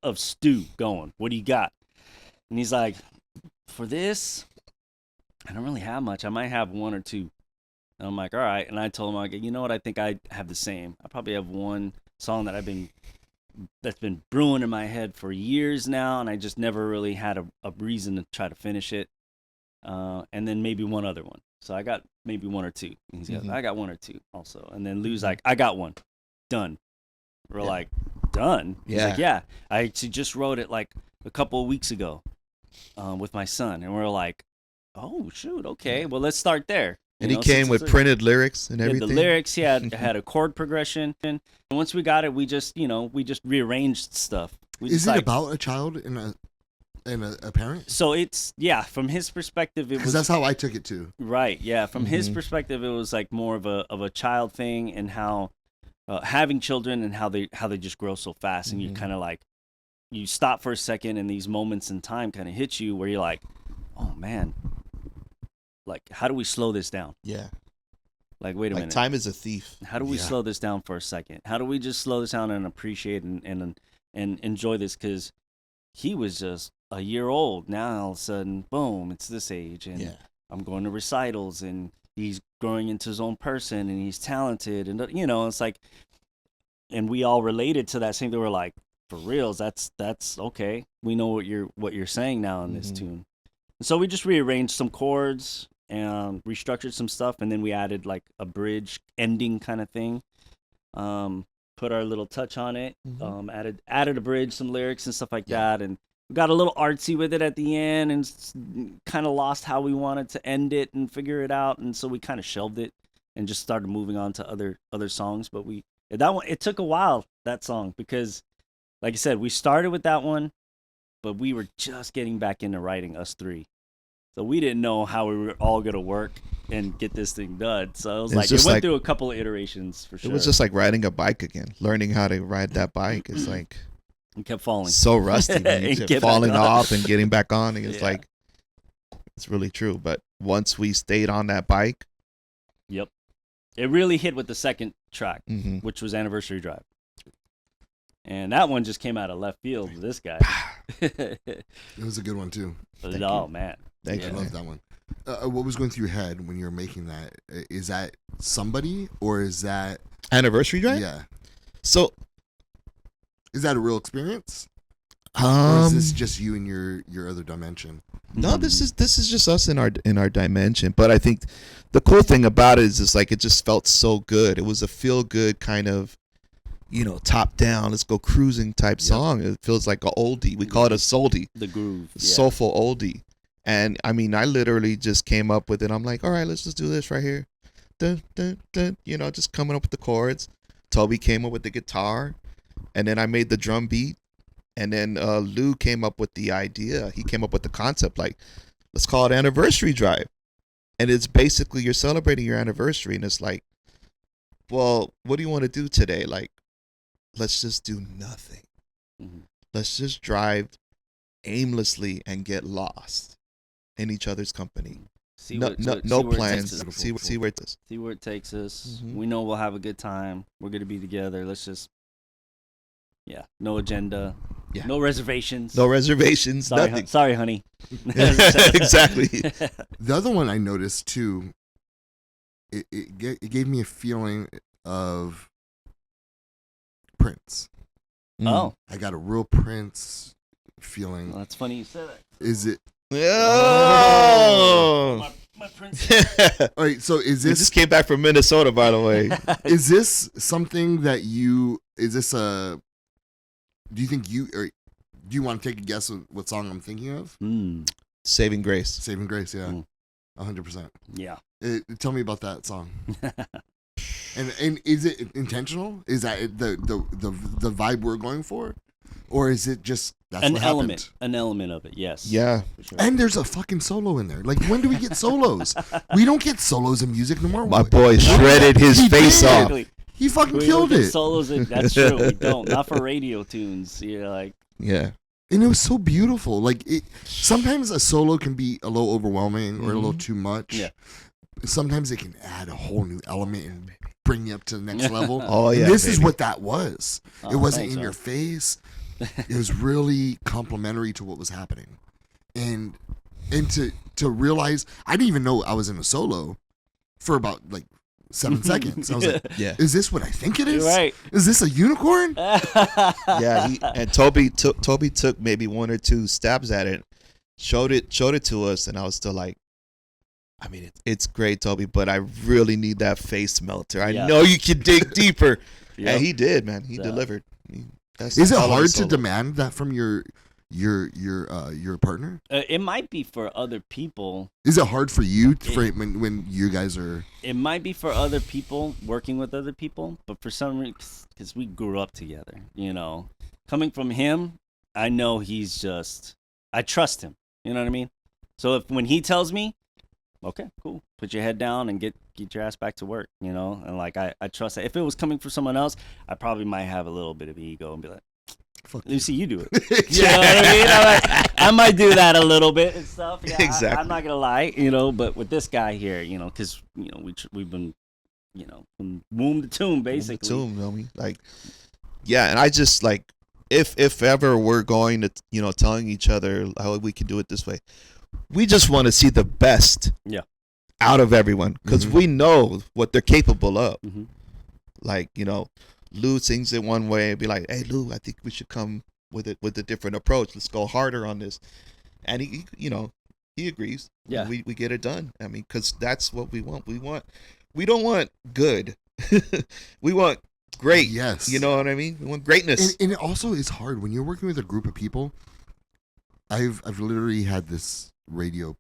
of stew going. What do you got? And he's like, for this, I don't really have much. I might have one or two. And I'm like, all right. And I told him, like, you know what? I think I have the same. I probably have one song that's been brewing in my head for years now, and I just never really had a reason to try to finish it. And then maybe one other one. So I got maybe one or two. And he's got, I got one or two also. And then Lou's like, I got one. Done. We're like, done? He's like, yeah. I actually just wrote it like a couple of weeks ago with my son. And we're like, oh, shoot. Okay. Well, let's start there. And he came with printed lyrics and everything. The lyrics, he had a chord progression. And once we got it, we just rearranged stuff. Is it about a child and a parent? So it's, from his perspective, it was... Because that's how I took it too. Right, yeah. From his perspective, it was like more of a child thing, and how having children and how they just grow so fast. And you kind of like, you stop for a second, and these moments in time kind of hit you where you're like, oh, man. Like, how do we slow this down? Yeah. Like, wait a minute. Time is a thief. How do we slow this down for a second? How do we just slow this down and appreciate and enjoy this? Because he was just a year old. Now, all of a sudden, boom, it's this age. And I'm going to recitals, and he's growing into his own person, and he's talented. And, it's like, and we all related to that same thing. We're like, for reals, that's okay. We know what you're saying now in this tune. And so we just rearranged some chords and restructured some stuff, and then we added like a bridge ending kind of thing. Put our little touch on it. Added a bridge, some lyrics and stuff like that, and we got a little artsy with it at the end, and kind of lost how we wanted to end it and figure it out, and so we kind of shelved it and just started moving on to other songs. But that one, it took a while, that song, because like I said, we started with that one, but we were just getting back into writing, us three. So we didn't know how we were all going to work and get this thing done. So it was like, it went through a couple of iterations for sure. It was just like riding a bike again, learning how to ride that bike. It's like, you kept falling. So rusty, man. You kept falling off and getting back on. And it's like, it's really true. But once we stayed on that bike. Yep. It really hit with the second track, which was Anniversary Drive. And that one just came out of left field with this guy. It was a good one too. Man. Thank you. I love that one. What was going through your head when you were making that? Is that somebody, or is that Anniversary Drive? Yeah. So, is that a real experience? Or is this just you and your other dimension? No, this is just us in our dimension. But I think the cool thing about it is like it just felt so good. It was a feel good kind of, top down, let's go cruising type song. It feels like an oldie. We call it a souldy. The groove. Soulful oldie. And I mean, I literally just came up with it. I'm like, all right, let's just do this right here. Dun, dun, dun, just coming up with the chords. Toby came up with the guitar, and then I made the drum beat. And then Lou came up with the idea. He came up with the concept, like, let's call it Anniversary Drive. And it's basically you're celebrating your anniversary. And it's like, well, what do you want to do today? Like, let's just do nothing. Let's just drive aimlessly and get lost in each other's company. See no what, no see no where it plans. takes us. See where it is. See where it takes us. Mhm. We know we'll have a good time. We're gonna be together. Let's just, no agenda, Yeah. no reservations. No reservations. Sorry, Nothing. sorry, honey. Exactly. The other one I noticed too, it gave me a feeling of Prince. Oh, I got a real Prince feeling. well, that's funny you said that. Is it? Oh. My prince. All right. So is We this just came back from Minnesota, by the way. is this something that you? Is this a? Do you think you or do you want to take a guess of what song I'm thinking of? Saving Grace. Saving Grace. Yeah, Mm. 100%. Yeah. Tell me about that song. And is it intentional? Is that the vibe we're going for, or is it just that's An what element. happened? An element of it. Yes. Yeah. For sure. And there's a fucking solo in there. Like, when do we get solos? We don't get solos in music no more. My boy shredded his He face did. off. Exactly. He fucking We killed don't get it. solos in, that's true. We don't. Not for radio tunes. You're like, Yeah. And it was so beautiful. Like, sometimes a solo can be a little overwhelming or a little Mhm. too much. Yeah. Sometimes it can add a whole new element and bring you up to the next level. Oh And yeah. this is baby. what that was. oh, It wasn't thanks, in man. your face. It was really complimentary to what was happening. And to realize, I didn't even know I was in a solo for about like 7 seconds. I was like, Yeah. is this what I think it is? You're right. Is this a unicorn? Yeah. And Toby took maybe 1 or 2 stabs at it, showed it to us, and I was still like, I mean, it's great, Toby, but I really need that face melter. I Yeah. know you can dig deeper. Yep. And he did, man. He So- delivered. That's Is it all of hard his to solo. demand that from your partner? It might be for other people. Is it hard for you when you guys are? It might be for other people, working with other people, but for some reason, because we grew up together, coming from him, I know he's just, I trust him. You know what I mean? So when he tells me, okay, cool, put your head down and get your ass back to work, and like I trust that. If it was coming from someone else, I probably might have a little bit of ego and be like, Fuck Lucy, you do it. You know what I mean? I might do that a little bit and stuff. Yeah, Exactly. I'm not gonna lie, but with this guy here, because we've been, from womb to tomb, basically. Tomb, homie. Like, yeah, and I just like, if ever we're going to, telling each other how we can do it this way, we just want to see the best. Yeah. Out of everyone, because Mhm. we know what they're capable of. Mhm. Like, Lou sings it one way and be like, hey, Lou, I think we should come with a different approach. Let's go harder on this. And he agrees. Yeah. We get it done. I mean, because that's what we want. We don't want good. We want great. Yes. You know what I mean? We want greatness. And it also is hard when you're working with a group of people. I've literally had this radio.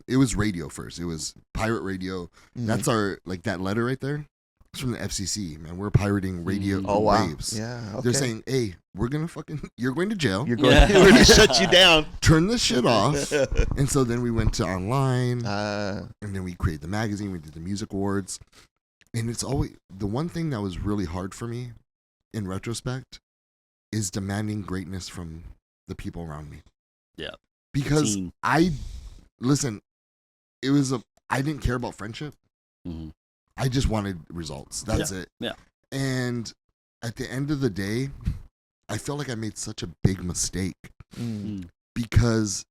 It was radio first. It was pirate radio. Mhm. That's our that letter right there. It's from the FCC, man. We're pirating radio Oh wow. waves. Yeah. Okay. They're saying, "Hey, you're going to jail. you're going Yeah. we're gonna shut you down. Turn this shit off." And so then we went to online, Uh, and then we created the magazine. We did the music awards, and it's always the one thing that was really hard for me, in retrospect, is demanding greatness from the people around me. Yeah. Because Team. listen, I didn't care about friendship. Mhm. I just wanted results. That's it. Yeah. And at the end of the day, I felt like I made such a big mistake Mm. because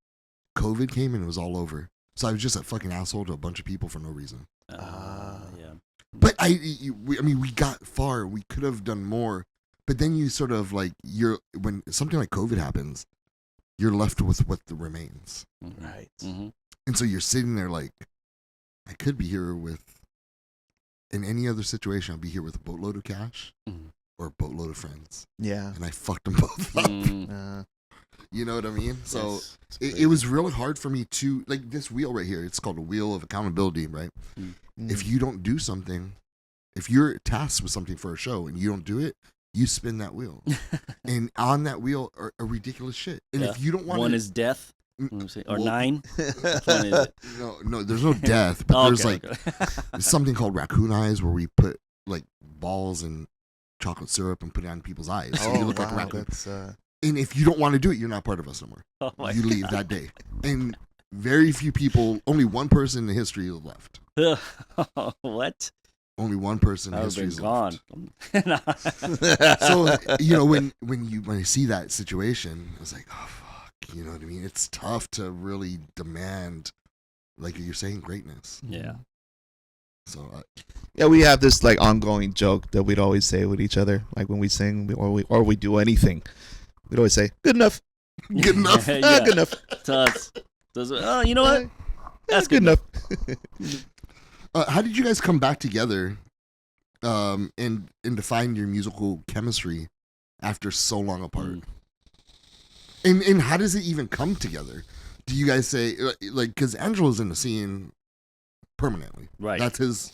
COVID came and it was all over. So I was just a fucking asshole to a bunch of people for no reason. Yeah. But we got far. We could have done more. But then you sort of when something like COVID happens, you're left with what remains. Mhm. right. Mhm. And so you're sitting there like, I could be here in any other situation, I'll be here with a boatload of cash Mhm. or a boatload of friends. Yeah. And I fucked them both up. Mm. You know what I mean? So Yes. it was really hard for me to, this wheel right here, it's called a wheel of accountability, right? If you don't do something, if you're tasked with something for a show and you don't do it, you spin that wheel. And on that wheel are ridiculous shit. And Yeah. if you don't want One to... is death. Let me see. Or Well- 9. Which one is it? No, there's no death, but Oh, there's okay, okay. something called raccoon eyes where we put balls and chocolate syrup and put it on people's eyes. So you look like a raccoon. That's And if you don't want to do it, you're not part of us no more. Oh my You leave God. that day. And very few people, only one person in history is left. What? Only one person in I've history been is gone. left. So, you know, when I see that situation, it's like, oh fuck, you know what I mean? It's tough to really demand, like you're saying, greatness. Yeah. So yeah, we have this like ongoing joke that we'd always say with each other, like when we sing or we do anything, we'd always say, "Good enough, good enough." Yeah. good enough." To us. Oh, you know what? That's good enough. How did you guys come back together, and define your musical chemistry after so long apart? And how does it even come together? Do you guys say like because Angelo's in the scene permanently, Right? That's his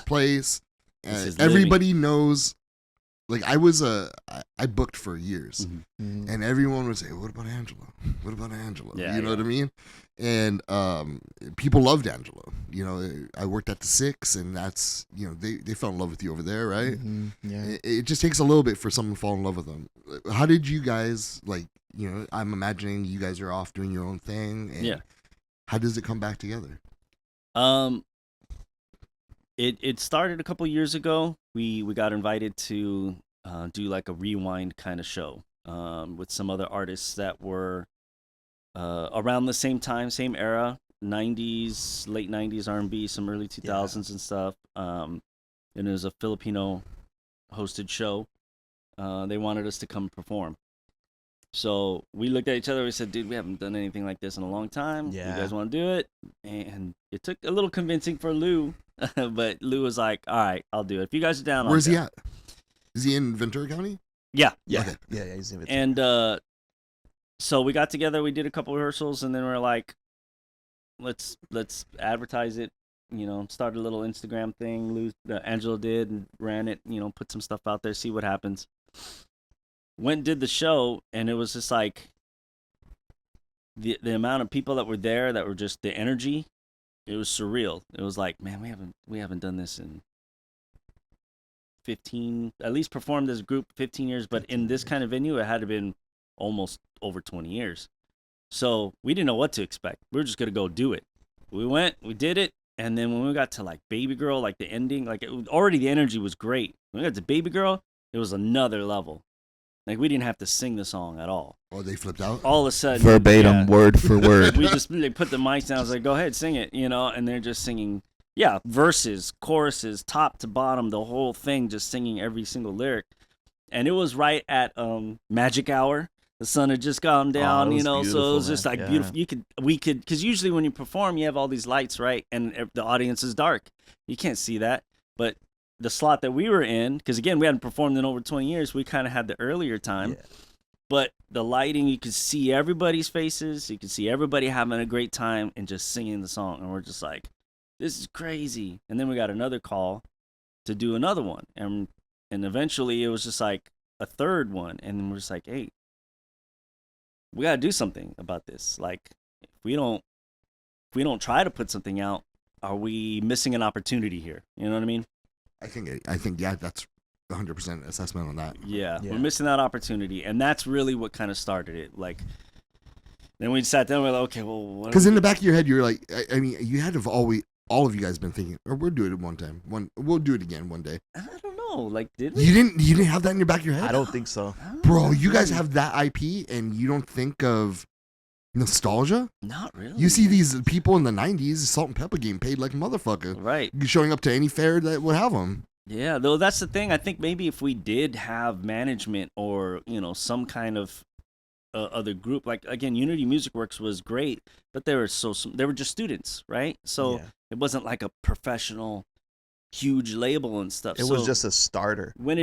place. It's his Everybody knows. Like I booked for years, and everyone would say, "What about Angelo? What about Angelo?" Yeah, you know what I mean? And people loved Angelo. You know, I worked at the Six, and that's they fell in love with you over there, right? Yeah. It just takes a little bit for someone to fall in love with them. How did you guys like? You know, I'm imagining you guys are off doing your own thing. And how does it come back together? It started a couple years ago. We got invited to do like a rewind kind of show with some other artists that were around the same time, same era, 90s, late 90s R&B, some early 2000s and stuff. And it was a Filipino hosted show. They wanted us to come perform. So we looked at each other. We said, dude, we haven't done anything like this in a long time. Yeah. You guys want to do it? And it took a little convincing for Lou. But Lou was like, all right, I'll do it. If you guys are down, Where's he at? Is he in Ventura County? Yeah. Okay. Yeah, he's in it. And so we got together, we did a couple rehearsals, and then we were like, let's advertise it. You know, start a little Instagram thing. Lou, Angelo did and ran it. You know, put some stuff out there, see what happens. Went and did the show, and it was just like the amount of people that were there, that were just the energy. It was surreal. It was like, man, we haven't done this in 15, at least performed as a group 15 years, but in this kind of venue, it had to been almost over 20 years. So we didn't know what to expect. We were just gonna go do it. We went, we did it, and then when we got to like Baby Girl, like the ending, like already the energy was great. When we got to Baby Girl, it was another level. Like we didn't have to sing the song at all. Oh, they flipped out? All of a sudden, verbatim, word for word. They put the mics down. I was like, go ahead, sing it, you know, and they're just singing, verses, choruses, top to bottom, the whole thing, just singing every single lyric. And it was right at magic hour. The sun had just gone down, you know, so it was just like beautiful. We could, because usually when you perform, you have all these lights, right? And the audience is dark. You can't see that. But the slot that we were in, because again, we hadn't performed in over 20 years, we kind of had the earlier time. Yeah. But the lighting, you could see everybody's faces. You could see everybody having a great time and just singing the song. And we're just like, this is crazy. And then we got another call to do another one. And eventually it was just like a third one. And then we're just like, hey, we got to do something about this. Like, if we don't try to put something out, are we missing an opportunity here? You know what I mean? I think, yeah, that's 100% assessment on that. Yeah, we're missing that opportunity, and that's really what kind of started it. Like, then we sat down, and we're like, okay, well, because in the back of your head, you're like, I mean, you had to have all of you guys been thinking, or we'll do it one time, we'll do it again one day. I don't know, like, did we? You didn't have that in your back of your head? I don't think so, bro. You guys have that IP, and you don't think of nostalgia? Not really. You see these people in the 90s, Salt and Pepper getting paid like a motherfucker. Right. Showing up to any fair that would have them. Yeah, though that's the thing. I think maybe if we did have management or, you know, some kind of other group, like, again, Unity Music Works was great, but they were just students, right? So it wasn't like a professional, huge label and stuff. It was just a starter. When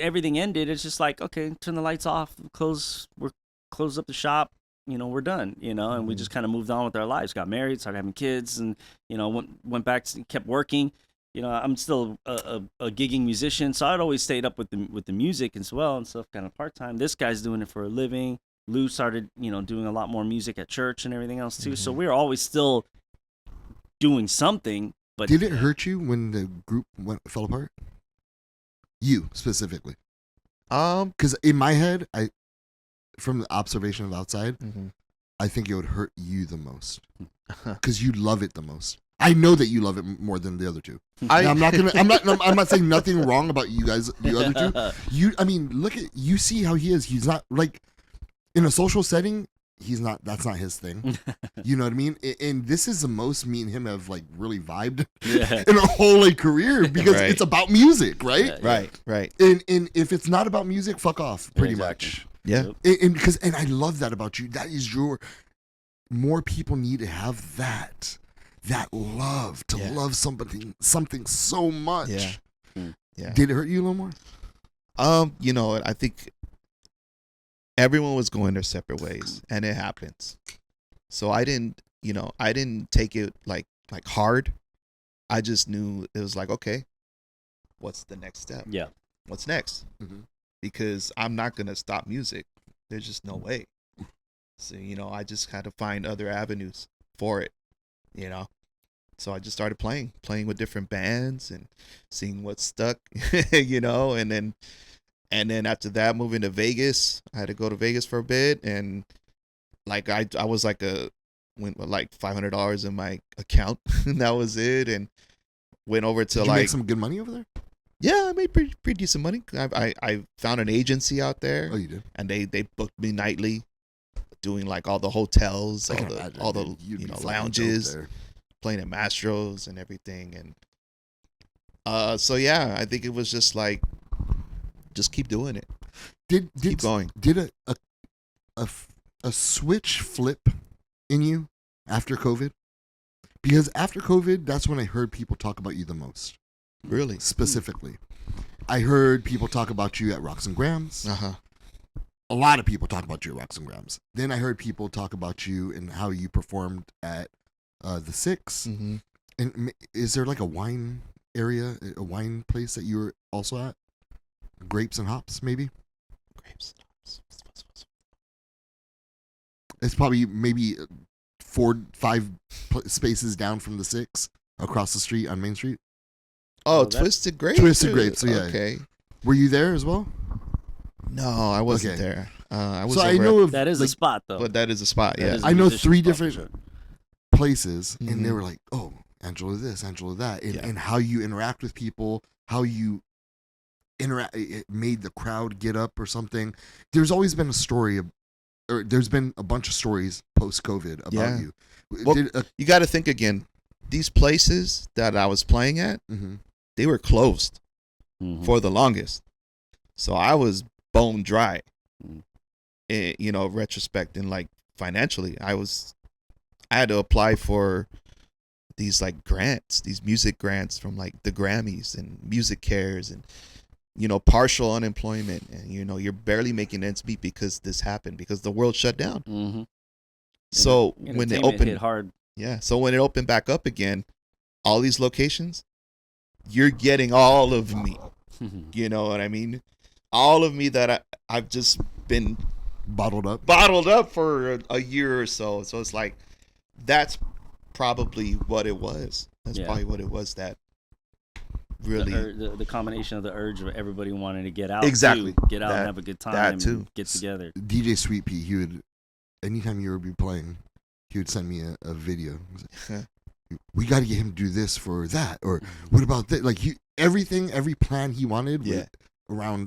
everything ended, it's just like, okay, turn the lights off, close up the shop. You know, we're done, you know, and we just kind of moved on with our lives, got married, started having kids, and, you know, went back, kept working. You know, I'm still a gigging musician, so I'd always stayed up with the music as well and stuff, kind of part-time. This guy's doing it for a living. Lou started, you know, doing a lot more music at church and everything else too. So we were always still doing something. But did it hurt you when the group fell apart? You specifically? Because in my head, from the observation of outside, I think it would hurt you the most because you love it the most. I know that you love it more than the other two. I'm not saying nothing wrong about you guys, the other two. I mean, look at, you see how he is. He's not like in a social setting. That's not his thing. You know what I mean? And this is the most me and him have like really vibed in our whole like career because it's about music, right? Right. And if it's not about music, fuck off, pretty much. Yeah. And I love that about you. That is more people need to have that love to love something so much. Yeah. Did it hurt you a little more? You know, I think everyone was going their separate ways, and it happens. So I didn't take it like hard. I just knew it was like, okay, what's the next step? Yeah. What's next? Mm-hmm. Because I'm not gonna stop music. There's just no way. So, you know, I just had to find other avenues for it, you know. So I just started playing with different bands and seeing what stuck, you know, and then after that, moving to Vegas. I had to go to Vegas for a bit, and like I was like went with like $500 in my account, and that was it. And went over to Did you make some good money over there? Yeah, I made pretty decent money. I found an agency out there. Oh, you did? And they booked me nightly, doing like all the hotels, all the you know, lounges, playing at Mastro's and everything. And so yeah, I think it was just like, just keep doing it. Keep going. Did a switch flip in you after COVID? Because after COVID, that's when I heard people talk about you the most. Really? Specifically. I heard people talk about you at Rocks and Grams. Uh-huh. A lot of people talk about you at Rocks and Grams. Then I heard people talk about you and how you performed at the Six. Mm-hmm. And is there like a wine area, a wine place that you were also at? Grapes and Hops, maybe? Grapes and Hops. It's probably maybe 4-5 spaces down from the Six across the street on Main Street. Oh, Twisted Grapes? Twisted Grapes, so yeah. Okay. Were you there as well? No, I wasn't there. I was. So I know that is a spot though. But that is a spot, yeah. I know 3 different places, Mm-hmm. and they were like, "Oh, Angela this, Angela that," and how you interact with people, how you interact, it made the crowd get up or something. There's always been a story, or there's been a bunch of stories post-COVID about you. Well, you got to think again. These places that I was playing at, they were closed for the longest. So I was bone dry, you know, retrospect, and like financially, I had to apply for these like grants, these music grants from like the Grammys and Music Cares, and, you know, partial unemployment, and, you know, you're barely making ends meet because this happened, because the world shut down. Mm-hmm. So when they opened, hit hard. Yeah. So when it opened back up again, all these locations, you're getting all of me. You know what I mean? All of me that I've just been bottled up for a year or so. So it's like, that's probably what it was. That's probably what it was that really... The combination of the urge of everybody wanting to get out. Exactly. Get out and have a good time. That too. Get together. DJ Sweet Pea, he would, anytime you would be playing, he would send me a video. We got to get him to do this for that, or what about that? Like every plan he wanted,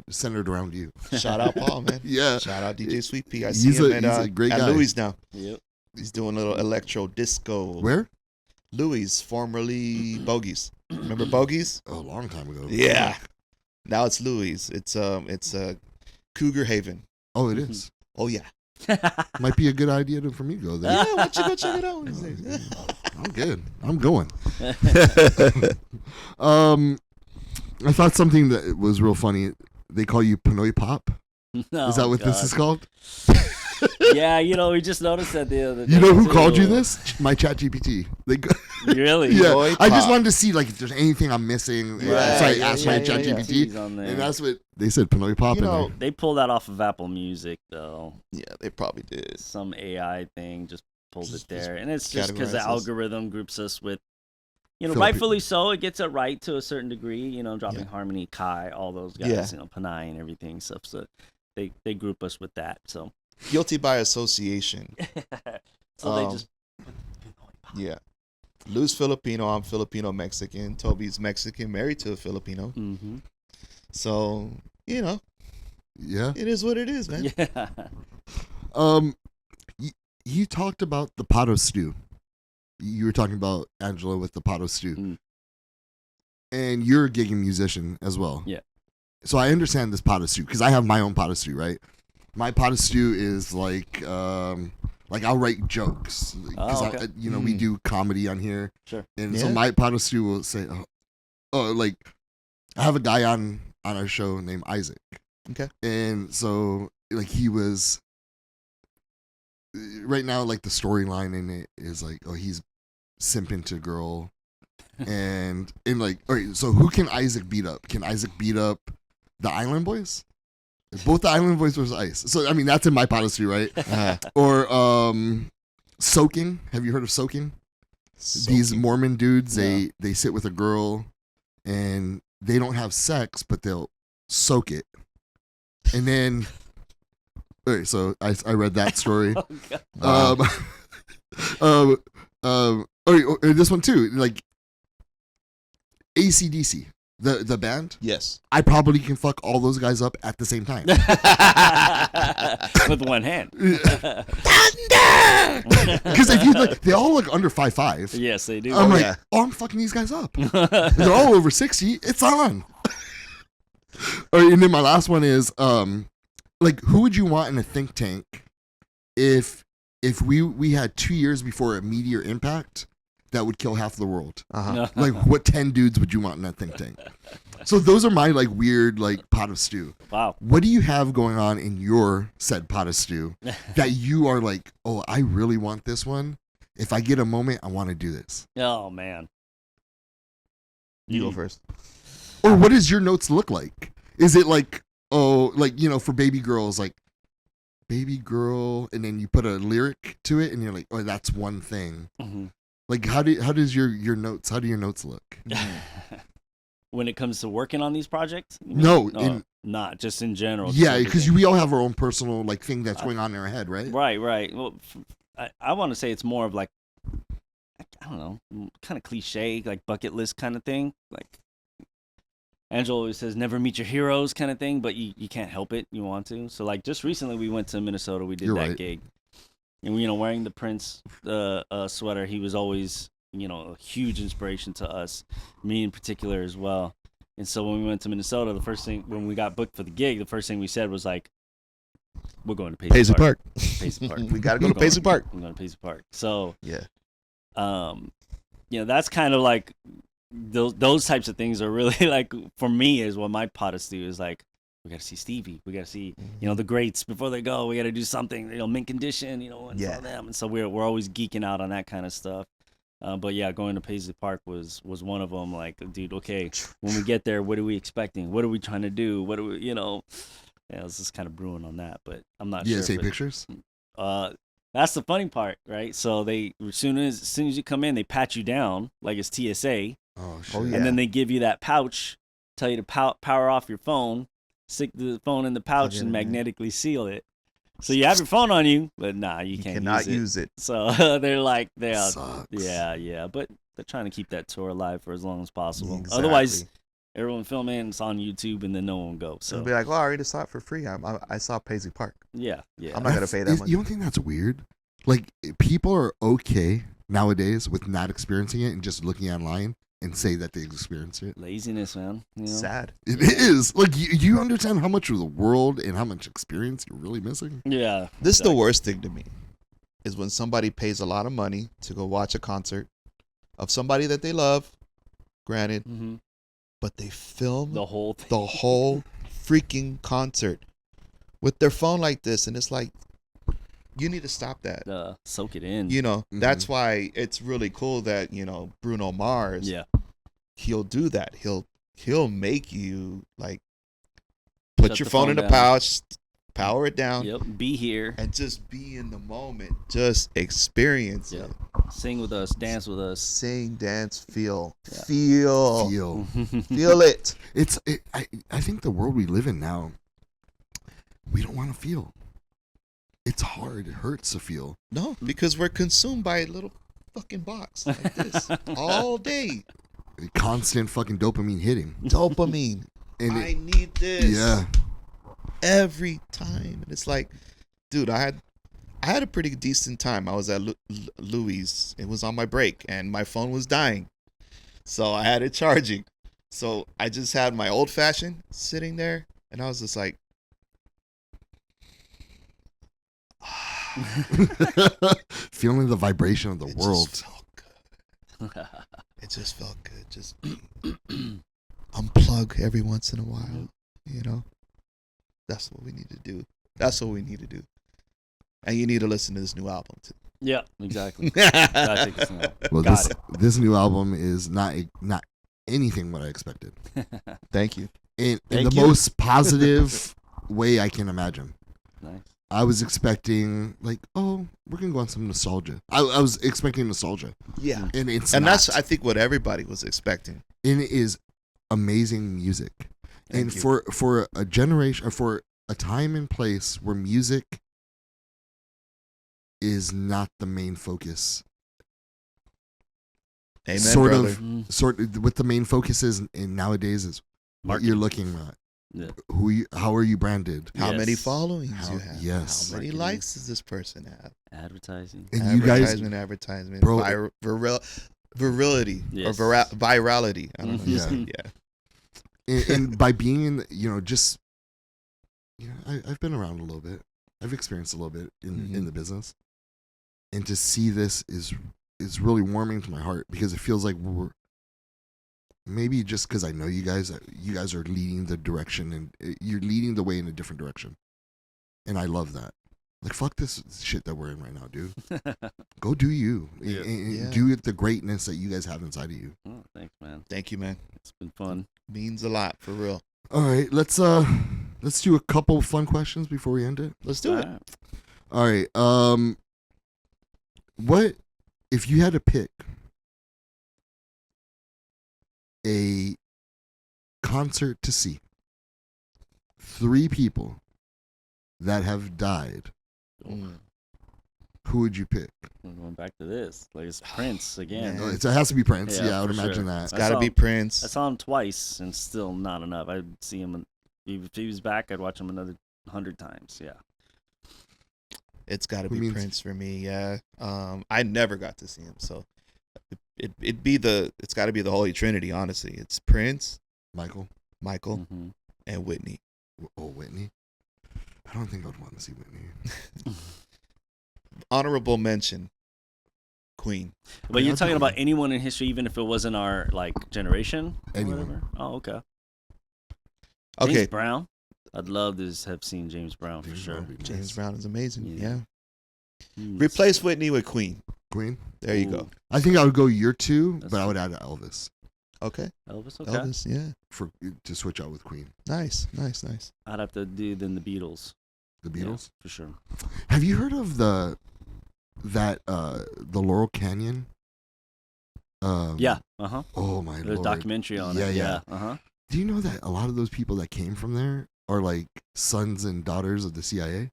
centered around you. Shout out Paul, man. Yeah. Shout out DJ Sweet Pea. I see him he's a great guy. Louis now. Yep. He's doing a little electro disco. Where? Louis, formerly Bogies. Remember Bogies? Oh, a long time ago. Yeah. Now it's Louis. It's Cougar Haven. Oh, it is. Oh yeah. Might be a good idea for me to go there. Yeah, why don't you go check it out? I'm good. I'm going. I thought something that was real funny. They call you Pinoy Pop. No, is that what this is called? Yeah, you know, we just noticed that the other day. You know who called you this? My chat GPT. Really? Yeah. I just wanted to see like if there's anything I'm missing. Right. So I asked my chat GPT. And that's what they said, Pinoy Pop in there. They pulled that off of Apple Music, though. Yeah, they probably did. Some AI thing just pulled it there. And it's just because the algorithm groups us with, you know, rightfully so. It gets it right to a certain degree, you know, dropping Harmony, Kai, all those guys, you know, Panay and everything stuff. So they group us with that. So guilty by association. So they just. Yeah. Lou's Filipino. I'm Filipino Mexican. Toby's Mexican, married to a Filipino. Mm-hmm. So Yeah. it is what it is, man. Yeah. You talked about the potto stew. You were talking about Angela with the potto stew. Mm. And you're a gigging musician as well. Yeah. So I understand this potto stew because I have my own potto stew, right? My potto stew is like I'll write jokes because okay. we do comedy on here. Sure. And so my potto stew will say, like I have a guy on our show named Isaac. Okay. And so like he was right now, like the storyline in it is like, oh, he's simping to girl. and like, all right, so who can Isaac beat up? Can Isaac beat up the Island Boys? Both the Island Boys versus Ice. So I mean that's in my policy, right? Or soaking. Have you heard of soaking? These Mormon dudes, they sit with a girl and they don't have sex, but they'll soak it. And then all right, so I read that story. This one too, like AC/DC, the band. Yes. I probably can fuck all those guys up at the same time. With one hand. Thunder! Because if you look, they all look under 5'5". Yes, they do. I'm like, I'm fucking these guys up. They're all over 60. It's on. All right, and then my last one is, like, who would you want in a think tank if we had 2 years before a meteor impact that would kill half the world? Like, what 10 dudes would you want in that think tank? So those are my like weird like pot of stew. Wow. What do you have going on in your said pot of stew that you are like, oh, I really want this one. If I get a moment, I want to do this. Oh man. You go first. Or what does your notes look like? Is it like, oh, like, you know, for baby girls, like baby girl, and then you put a lyric to it, and you're like, oh, that's one thing. Mm-hmm. Like, how do your notes? How do your notes look? When it comes to working on these projects? No, not just in general. Yeah, because we all have our own personal like thing that's going on in our head, right? Right. Well, I want to say it's more of like, I don't know, kind of cliche, like bucket list kind of thing. Like Angela always says, never meet your heroes kind of thing, but you can't help it. You want to. So like just recently we went to Minnesota. We did that gig. And, you know, wearing the Prince sweater, he was always, you know, a huge inspiration to us, me in particular as well. And so when we went to Minnesota, the first thing, when we got booked for the gig, the first thing we said was like, we're going to Paisley Park. Paisley Park. We got to go to Paisley Park. We're going to Paisley Park. So, yeah. You know, that's kind of like, those types of things are really like, for me, is what my pot of stew is like. We got to see Stevie. We got to see, you know, the greats before they go. We got to do something, you know, mint condition, you know, and all them. And so we're always geeking out on that kind of stuff. But yeah, going to Paisley Park was one of them. Like, dude, okay, when we get there, what are we expecting? What are we trying to do? What do we, you know? Yeah, I was just kind of brewing on that, but I'm not sure. Yeah, take pictures. That's the funny part, right? So they, as soon as you come in, they pat you down like it's TSA. Oh shit! And then they give you that pouch, tell you to power off your phone. Stick the phone in the pouch and magnetically seal it. So you have your phone on you, but nah, you cannot use it. So they're like, yeah, but they're trying to keep that tour alive for as long as possible. Exactly. Otherwise, everyone film it and it's on YouTube and then no one will go. So they'll be like, well, I already saw it for free. I saw Paisley Park. Yeah. I'm not going to pay that much. You don't think that's weird? Like, people are okay nowadays with not experiencing it and just looking online and say that they experience it. Laziness, man. You know? Sad. It is. Like, you understand how much of the world and how much experience you're really missing? Yeah. This is the worst thing to me, is when somebody pays a lot of money to go watch a concert of somebody that they love, granted, but they film the whole thing. The whole freaking concert with their phone like this, and it's like, you need to stop that. Soak it in. You know, that's why it's really cool that, you know, Bruno Mars, he'll do that. He'll make you like put your phone in the pouch, power it down. Yep. Be here. And just be in the moment. Just experience it. Sing with us, dance with us. Sing, dance, feel. Feel it. I think the world we live in now, we don't want to feel. it's hard. It hurts to feel. No, because we're consumed by a little fucking box like this all day. Constant fucking dopamine hitting. Dopamine. And I need this. Yeah. Every time. And it's like, dude, I had a pretty decent time. I was at Louis. It was on my break, and my phone was dying. So I had it charging. So I just had my old fashioned sitting there, and I was just like, feeling the vibration of the world. Just felt good. It just felt good. Just unplug every once in a while. You know, that's what we need to do. That's what we need to do. And you need to listen to this new album too. Yeah, exactly. I think so. Well, Got it. this new album is not anything what I expected. Thank you. In Thank the you. most positive way I can imagine. Nice. I was expecting like, oh, we're gonna go on some nostalgia. I was expecting nostalgia, Yeah. and it's And not. that's I think what everybody was expecting. And it is amazing music, and Thank you. for a generation, or for a time and place where music is not the main focus. Amen, sort brother. of what the main focus is in nowadays is what Marketing. you're looking at. Yeah. How are you branded? How Yes. many followings How- you have? yes. How many Marketing. likes does this person have? Advertising. And you guys, Advertisement, Bro- virility Yes. or virality. I don't know. Yeah. Yeah. and by being in, just, I've been around a little bit. I've experienced a little bit in the business, and to see this is really warming to my heart, because it feels like we're maybe just because I know you guys are leading the direction, and you're leading the way in a different direction, and I love that. Like, fuck this shit that we're in right now, dude. Go do you. Yeah. And Yeah. do the greatness that you guys have inside of you. Oh, thanks, man. Thank you, man. It's been fun. Means a lot for real. All right, let's do a couple fun questions before we end it. Let's do it. All right. What if you had to pick a concert to see? 3 people that have died. Mm. Who would you pick? We're going back to this. Like, it's Prince again. Man. It has to be Prince. Yeah, Yeah, I would for imagine sure. that. It's I got to saw be him. Prince. I saw him twice and still not enough. I'd see him. If he was back, I'd watch him another 100 times. Yeah. It's got to Who be means- Prince for me. Yeah. I never got to see him, so it's got to be the Holy Trinity. Honestly, it's Prince, Michael. Michael, Mm-hmm. and Whitney. Oh, Whitney. I don't think I'd want to see Whitney. Honorable mention, Queen. But Yeah, you're I'd talking be about cool. anyone in history, even if it wasn't our generation. Or Anyone. whatever? Oh, okay. Okay, James Brown. I'd love to have seen James Brown for James sure. Brown would be James nice. Brown is amazing. Yeah. Yeah. Hmm. Replace Whitney with Queen. Queen. There you go. Ooh. I think I would go year 2, That's but I would cool. add Elvis Okay. Elvis. Okay. Elvis. Yeah. to switch out with Queen. Nice. I'd have to do then the Beatles. The Yeah, Beatles. for sure. Have you heard of the Laurel Canyon? Yeah. Uh huh. Oh my There's a lord. documentary on Yeah, it. yeah. Uh huh. Do you know that a lot of those people that came from there are like sons and daughters of the CIA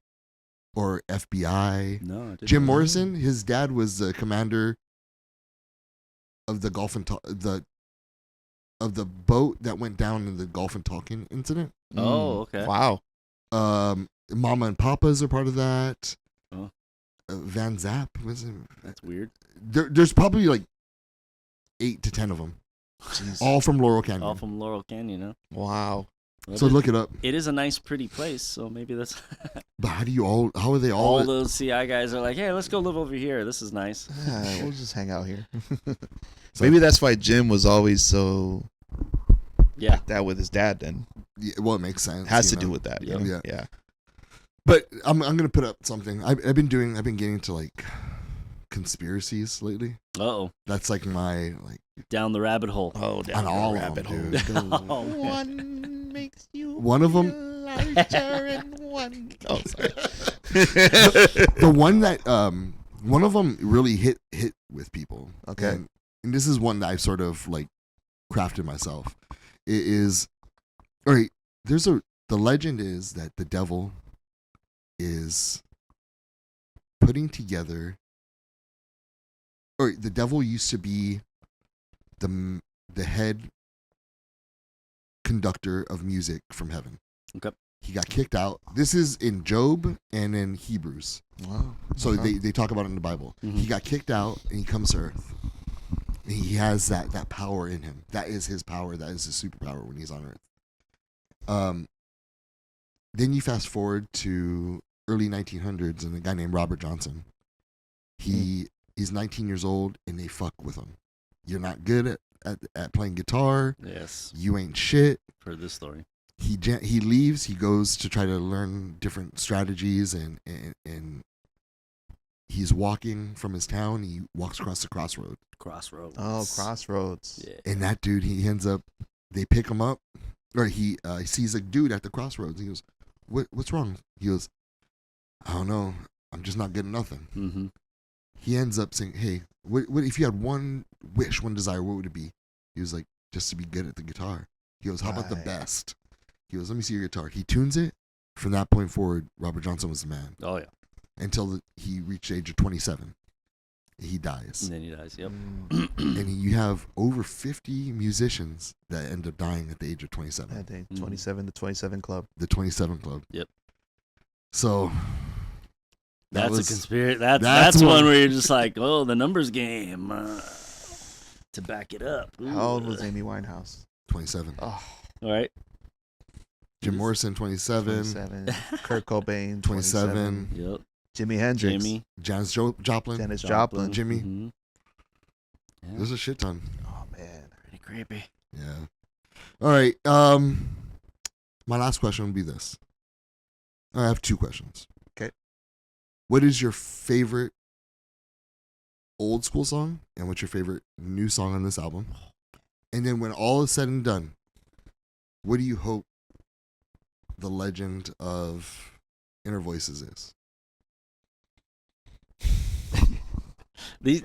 or FBI? No. I didn't Jim know that. Morrison, his dad was the commander of the of the boat that went down in the Gulf and Tonkin incident. Oh, okay. Wow. Mama and Papa's are part of that. Oh. Van Zapp was it? That's weird. There's probably like 8 to 10 of them, Jeez. all from Laurel Canyon. All from Laurel Canyon, huh? Wow. Well, So look it up. it is a nice, pretty place. So maybe that's But how are they all? all those CI guys are like, hey, let's go live over here. This is nice. Yeah, we'll just hang out here. So- Maybe that's why Jim was always so Yeah. like that with his dad. Then Yeah, well, it makes sense. has you to do know? with that. Yeah. You know? Yeah. Yeah. But I'm gonna put up something. I've been getting to like conspiracies lately. Uh-oh. That's like my Down the rabbit hole. Oh, On all of them, dude. Oh, man. One makes you One of 'em- feel larger and one. Oh, sorry. the one that one of them really hit with people. Okay. And this is one that I've sort of like crafted myself. It is all right. The legend is that the devil is putting together, or the devil used to be the head conductor of music from heaven. Okay. He got kicked out. This is in Job and in Hebrews. Wow. So they talk about it in the Bible. Mm-hmm. He got kicked out and he comes to earth. And he has that power in him. That is his power. That is his superpower when he's on earth. Then you fast forward to early 1900s and a guy named Robert Johnson. He's 19 years old and they fuck with him. You're not good at playing guitar. Yes. You ain't shit. For this story. He leaves. He goes to try to learn different strategies, and he's walking from his town. He walks across the crossroad. Crossroads. Oh, crossroads. Yeah. And that dude, he ends up. They pick him up, or he sees a dude at the crossroads. He goes, "What's wrong?" He goes, "I don't know. I'm just not good at nothing." Mm-hmm. He ends up saying, "Hey, what if you had one wish, one desire? What would it be?" He was like, "Just to be good at the guitar." He goes, "How about the best?" He goes, "Let me see your guitar." He tunes it. From that point forward, Robert Johnson was the man. Oh, yeah. Until he reached the age of 27. He dies. And then he dies, yep. And you have over 50 musicians that end up dying at the age of 27. That day, 27 to 27 Club. The 27 Club. Yep. So that's a conspiracy. That's one where you're just like, oh, the numbers game to back it up. Ooh. How old was Amy Winehouse? 27. Oh, All right. Jim Morrison, 27. 27. Kurt Cobain, 27. Yep. Jimi Hendrix. Jimmy. Janis Joplin. Janis Joplin. Jimmy. Mm-hmm. Yeah. There's a shit ton. Oh, man. Pretty creepy. Yeah. All right. My last question would be this. I have two questions. Okay. What is your favorite old school song, and what's your favorite new song on this album? And then when all is said and done, what do you hope the legend of InnerVoices is?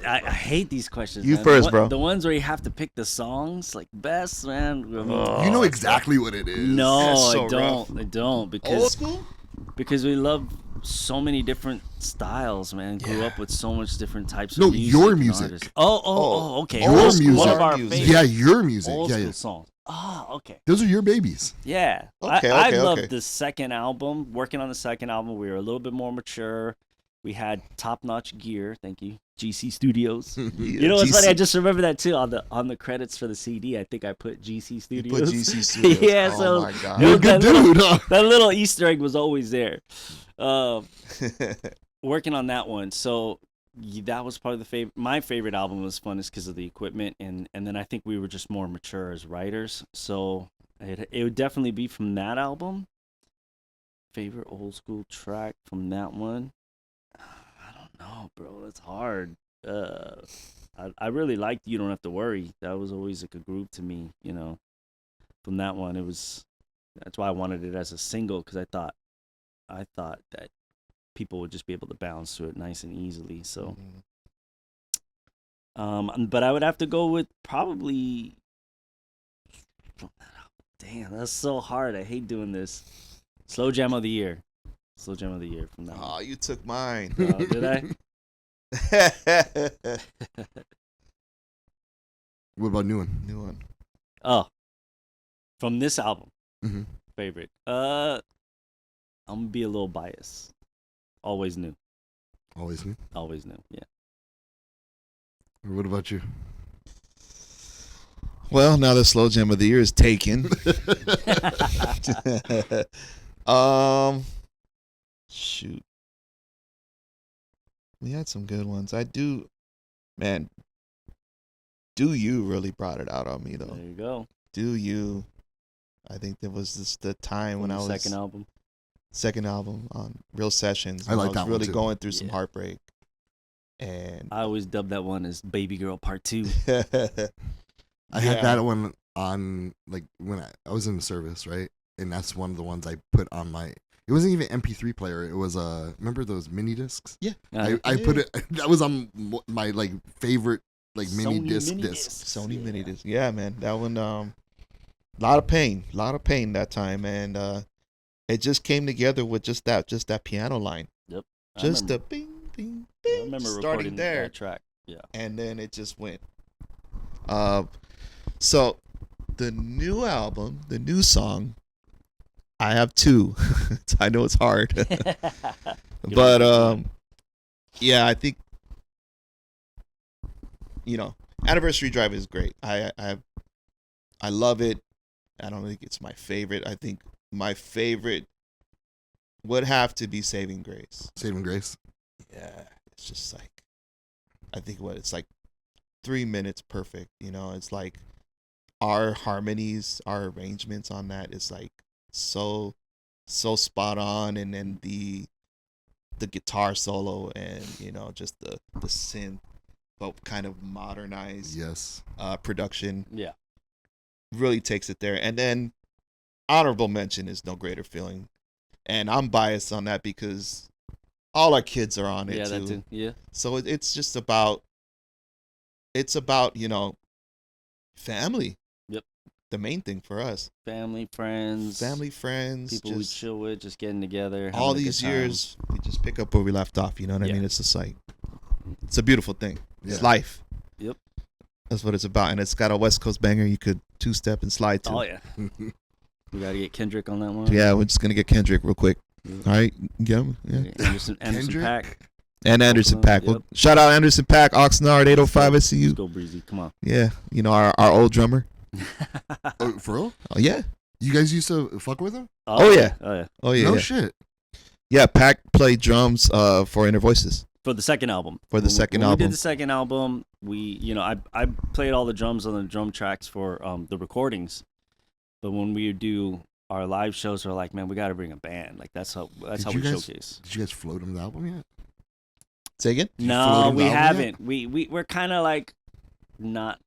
I hate these questions. You man. first, bro. The ones where you have to pick the songs, like best, man. You know exactly what it is. No, That's so I don't. rough. I don't Old school? because we love so many different styles, man. Grew Yeah. up with so much different types No, of music. your and music. artists. Oh, okay. Your Old school. music. One of our Music. favorite Yeah, your music. old Yeah, school yeah. songs. Oh, okay. Those are your babies. Yeah. Okay, I okay, loved okay. the second album. Working on the second album, we were a little bit more mature. We had top-notch gear. Thank you, GC Studios. You know what's funny? I just remember that too on the credits for the CD. I think I put GC Studios. Put GC Studios. Yeah, Oh, so my God. You're a good dude, huh? that little Easter egg was always there. Working on that one, so that was probably my favorite album was fun is because of the equipment, and then I think we were just more mature as writers. So it would definitely be from that album. Favorite old school track from that one. I don't know, bro. It's hard. I really liked You Don't Have to Worry. That was always like a groove to me, you know. From that one, that's why I wanted it as a single, because I thought that people would just be able to bounce to it nice and easily. So, but I would have to go with probably. Damn, that's so hard. I hate doing this. Slow Jam of the Year. Slow Jam of the Year from that. Oh, you took mine. Did I? What about new one? New one. Oh, from this album, Mm-hmm. favorite. I'm gonna be a little biased. Always New. Always new. Always New. Yeah. What about you? Well, now the slow jam of the year is taken. Shoot. We had some good ones. Man. Do You really brought it out on me though. There you go. Do You. I think that was just the time when I was Second album. on Real Sessions. I like was that one, really too. going through some Yeah. heartbreak. And I always dubbed that one as Baby Girl Part 2. I had that one on, like, when I was in the service, right? And that's one of the ones I put on my. It wasn't even MP3 player. It was remember those mini discs? Yeah. I put it. That was on my like favorite like mini Sony disc. mini discs. discs. Sony Yeah. mini disc. Yeah, man. That one lot of pain that time, and it just came together with just that piano line. Yep. I Just remember. a bing bing I remember starting recording there, that track. Yeah. and then it just went. So the new album, the new song, I have two. I know it's hard, but yeah, I think Anniversary Drive is great. I love it. I don't think it's my favorite. I think my favorite would have to be Saving Grace. Saving Grace. Yeah, it's just like, I think it's like 3 minutes perfect. It's like our harmonies, our arrangements on that is like so spot on, and then the guitar solo and just the synth, but kind of modernized production. Yeah. Really takes it there. And then honorable mention is No Greater Feeling. And I'm biased on that because all our kids are on it too. That too. Yeah. So it's just about, family. Yep. The main thing for us. Family, friends. People we chill with, just getting together. All these years, we just pick up where we left off. You know what I mean? It's just like, it's a beautiful thing. It's life. Yep. That's what it's about. And it's got a West Coast banger you could two-step and slide to. Oh, yeah. We got to get Kendrick on that one. Yeah, we're just going to get Kendrick real quick. All right? Get him? Yeah. Anderson Paak. And Anderson Paak. Well, shout out Anderson Paak, Oxnard, 805. I see you. Let's go, Breezy. Come on. Yeah. Our old drummer. Oh, for real? Oh, yeah. You guys used to fuck with him? Oh, yeah. Oh, yeah. Oh, yeah. No shit. Yeah, Paak played drums for InnerVoices. For the second album. When we did the second album, I played all the drums on the drum tracks for the recordings. But when we do our live shows, we're like, man, we got to bring a band. Like that's how we showcase. Did you guys float him the album yet? Say again? No, we haven't. We're kind of like not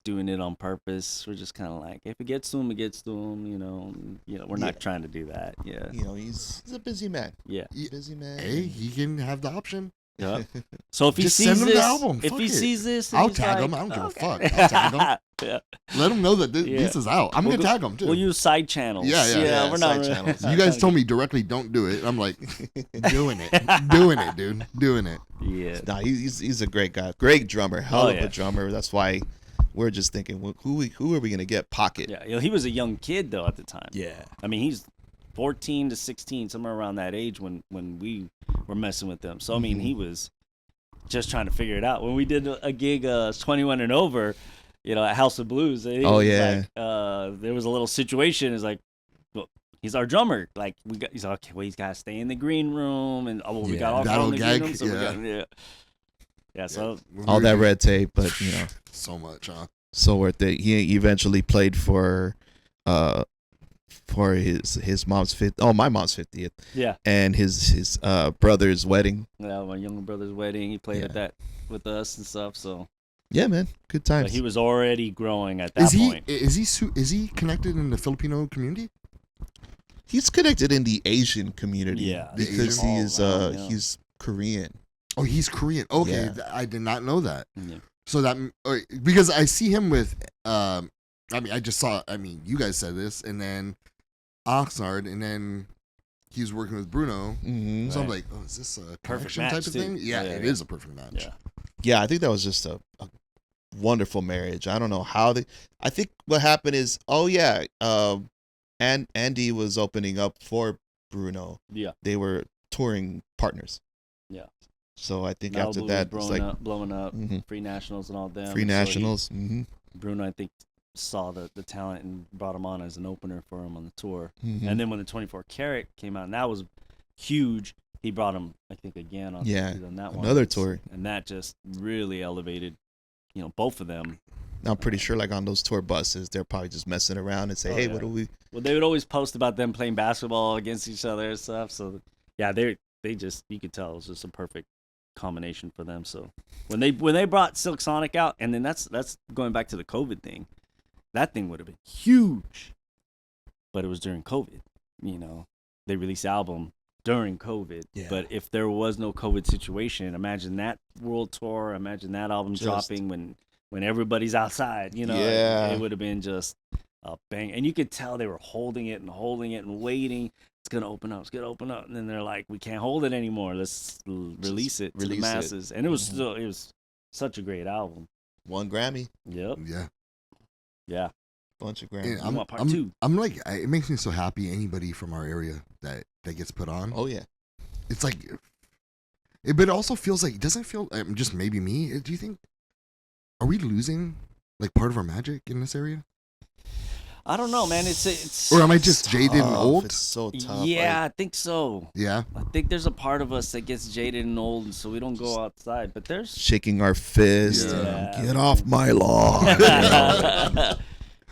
doing it on purpose. We're just kind of like, if it gets to him, it gets to him. We're not trying to do that. Yeah. He's a busy man. Yeah. Busy man. Hey, he can have the option. Yeah. So if he Just sees send him this, the album. if he sees this, I'll tag him. I don't give a fuck. I'll tag him. Yeah. Let him know that this is out. I'm gonna tag him too. We'll use side channels. Yeah, we're not. Channels. You guys told me directly, don't do it. I'm like, doing it, dude, doing it. Yeah. Nah, he's a great guy, great drummer, hell of a drummer. That's why we're just thinking, well, who are we gonna get? Pocket. Yeah, he was a young kid though at the time. Yeah. I mean, he's 14 to 16, somewhere around that age when we were messing with them. So I mean, he was just trying to figure it out. When we did a gig 21 and over, at House of Blues. There was a little situation. It's like, well, he's our drummer. Like he's like, okay, well, he's got to stay in the green room, and we got all in the green room. So so all that red tape, but so much, huh? So worth it. He eventually played for his mom's 50th. Oh, my mom's 50th. Yeah. And his brother's wedding. Yeah, my younger brother's wedding. He played at that with us and stuff. So. Yeah, man, good times. But he was already growing at that point. Is he connected in the Filipino community? He's connected in the Asian community. Yeah, because he's Korean. Oh, he's Korean. Okay, Yeah. I did not know that. Yeah. So that because I see him with I just saw. I mean, you guys said this, and then Oxnard, and then he was working with Bruno. Mm-hmm. So I'm like, oh, is this a Perfect connection match, type of too. thing? Yeah, it is a perfect match. Yeah. Yeah, I think that was just a wonderful marriage. I don't know how I think what happened is, and Andy was opening up for Bruno. Yeah. They were touring partners. Yeah. So I think Malibu after that, was it's like blowing up, Mhm. Free Nationals and all them. Free So Nationals. Bruno, I think, saw the talent and brought him on as an opener for him on the tour. Mhm. And then when the 24 Karat came out, and that was huge, he brought him, I think, again on that one. Another tour. And that just really elevated, both of them. I'm pretty sure, like on those tour buses, they're probably just messing around and say, "Hey, what do we?" Well, they would always post about them playing basketball against each other and stuff. So, yeah, they just, you could tell it was just a perfect combination for them. So when they brought Silk Sonic out, and then that's going back to the COVID thing, that thing would have been huge, but it was during COVID. They released the album during COVID. Yeah. But if there was no COVID situation, imagine that world tour, imagine that album dropping when everybody's outside, Yeah. it would have been just a bang. And you could tell they were holding it and waiting. it's gonna open up, and then they're like, we can't hold it anymore. Let's release it to the masses. And it was still, it was such a great album. Won Grammy. Yep. Yeah. Bunch of Grammys. I'm part two. I'm like, it makes me so happy. Anybody from our area that gets put on. Oh yeah. It's like, but it also feels like, it doesn't feel, just maybe me. Do you think, are we losing like part of our magic in this area? I don't know, man. It's or am I just jaded and old? It's so tough. Yeah, I think so. Yeah. I think there's a part of us that gets jaded and old, and so we don't go outside. But there's shaking our fist. Yeah. Get off my lawn.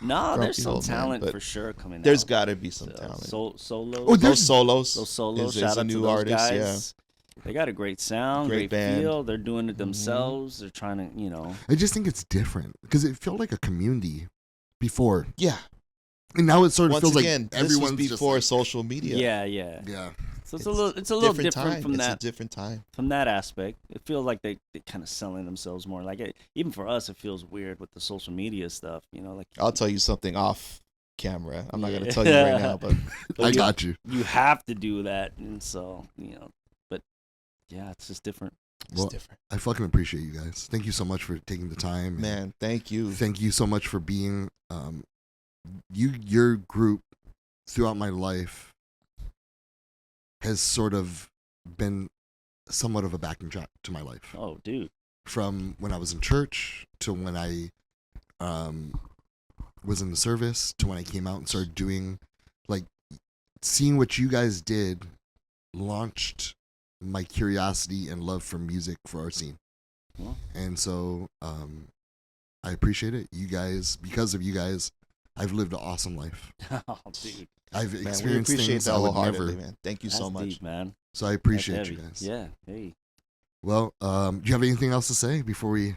No, there's some old man, talent but for sure coming There's out. got to be some talent. Solos. Oh, Those solos. Those solos. Is Shout a out new to those artist, guys. They got a great sound, great band. feel. They're doing it themselves. They're trying to, you know. I just think it's different because it felt like a community before. Yeah. And now it sort of Once feels again, like this everyone's was just social like, social media. Yeah. So it's a little different time. from It's that. a different time. From that aspect, it feels like they kind of selling themselves more. Like even for us, it feels weird with the social media stuff. You know, like I'll tell you something off camera. I'm not gonna tell you right now, but I got you. You have to do that, and so you know. But yeah, it's just different. It's different. I fucking appreciate you guys. Thank you so much for taking the time. Man, thank you. Thank you so much for being your group throughout my life has sort of been somewhat of a backing track to my life. Oh, dude. From when I was in church to when I was in the service to when I came out and started doing, like, seeing what you guys did launched my curiosity and love for music for our scene. Well. And so I appreciate it. You guys, because of you guys, I've lived an awesome life. Oh, dude. I've Man, we experienced appreciate things that I would wholeheartedly, never. man. Thank you That's so much. deep, man. So I appreciate you guys. Yeah. Hey. Well, do you have anything else to say before we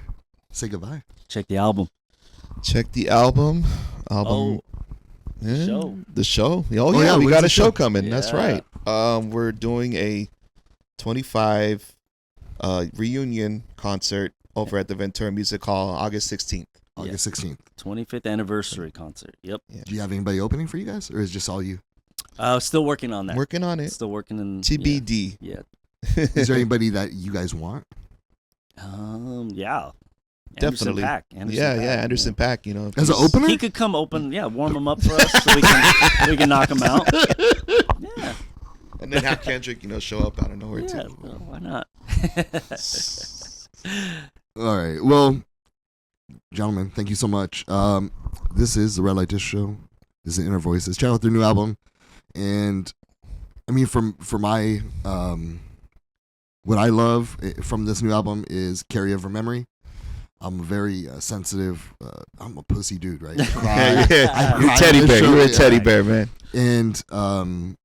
say goodbye? Check the album. Check the album. Oh, yeah, show. The show. Oh, Oh, yeah, yeah, we when's got the a show show? coming. That's Yeah. right. We're doing a 25 reunion concert over at the Ventura Music Hall August 16th. August 16th. 25th anniversary concert. Yep. Do you have anybody opening for you guys, or is it just all you? Still working on that. Working on it. Still working in TBD. Yeah. Is there anybody that you guys want? Yeah. Definitely. Anderson Paak, Anderson Paak, you know. As an opener? He could come open, warm him up for us so we can knock him out. Yeah. And then have Kendrick, show up out of nowhere Yeah, too. well, why not? All right. Well, gentlemen, thank you so much. This is the Red Light Disc Show. This is InnerVoices. Check out their new album. And I mean, for my what I love from this new album is Carry Over Memory. I'm a very sensitive. I'm a pussy dude, right? I cry. I You're cry a teddy on this bear. show, You're a yeah. teddy bear, man. And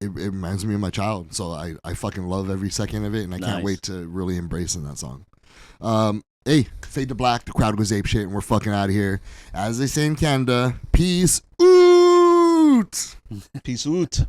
it reminds me of my child. So I fucking love every second of it, and I can't Nice. wait to really embrace in that song. Hey, fade to black. The crowd goes ape shit, and we're fucking out of here. As they say in Canada, peace out. Peace out.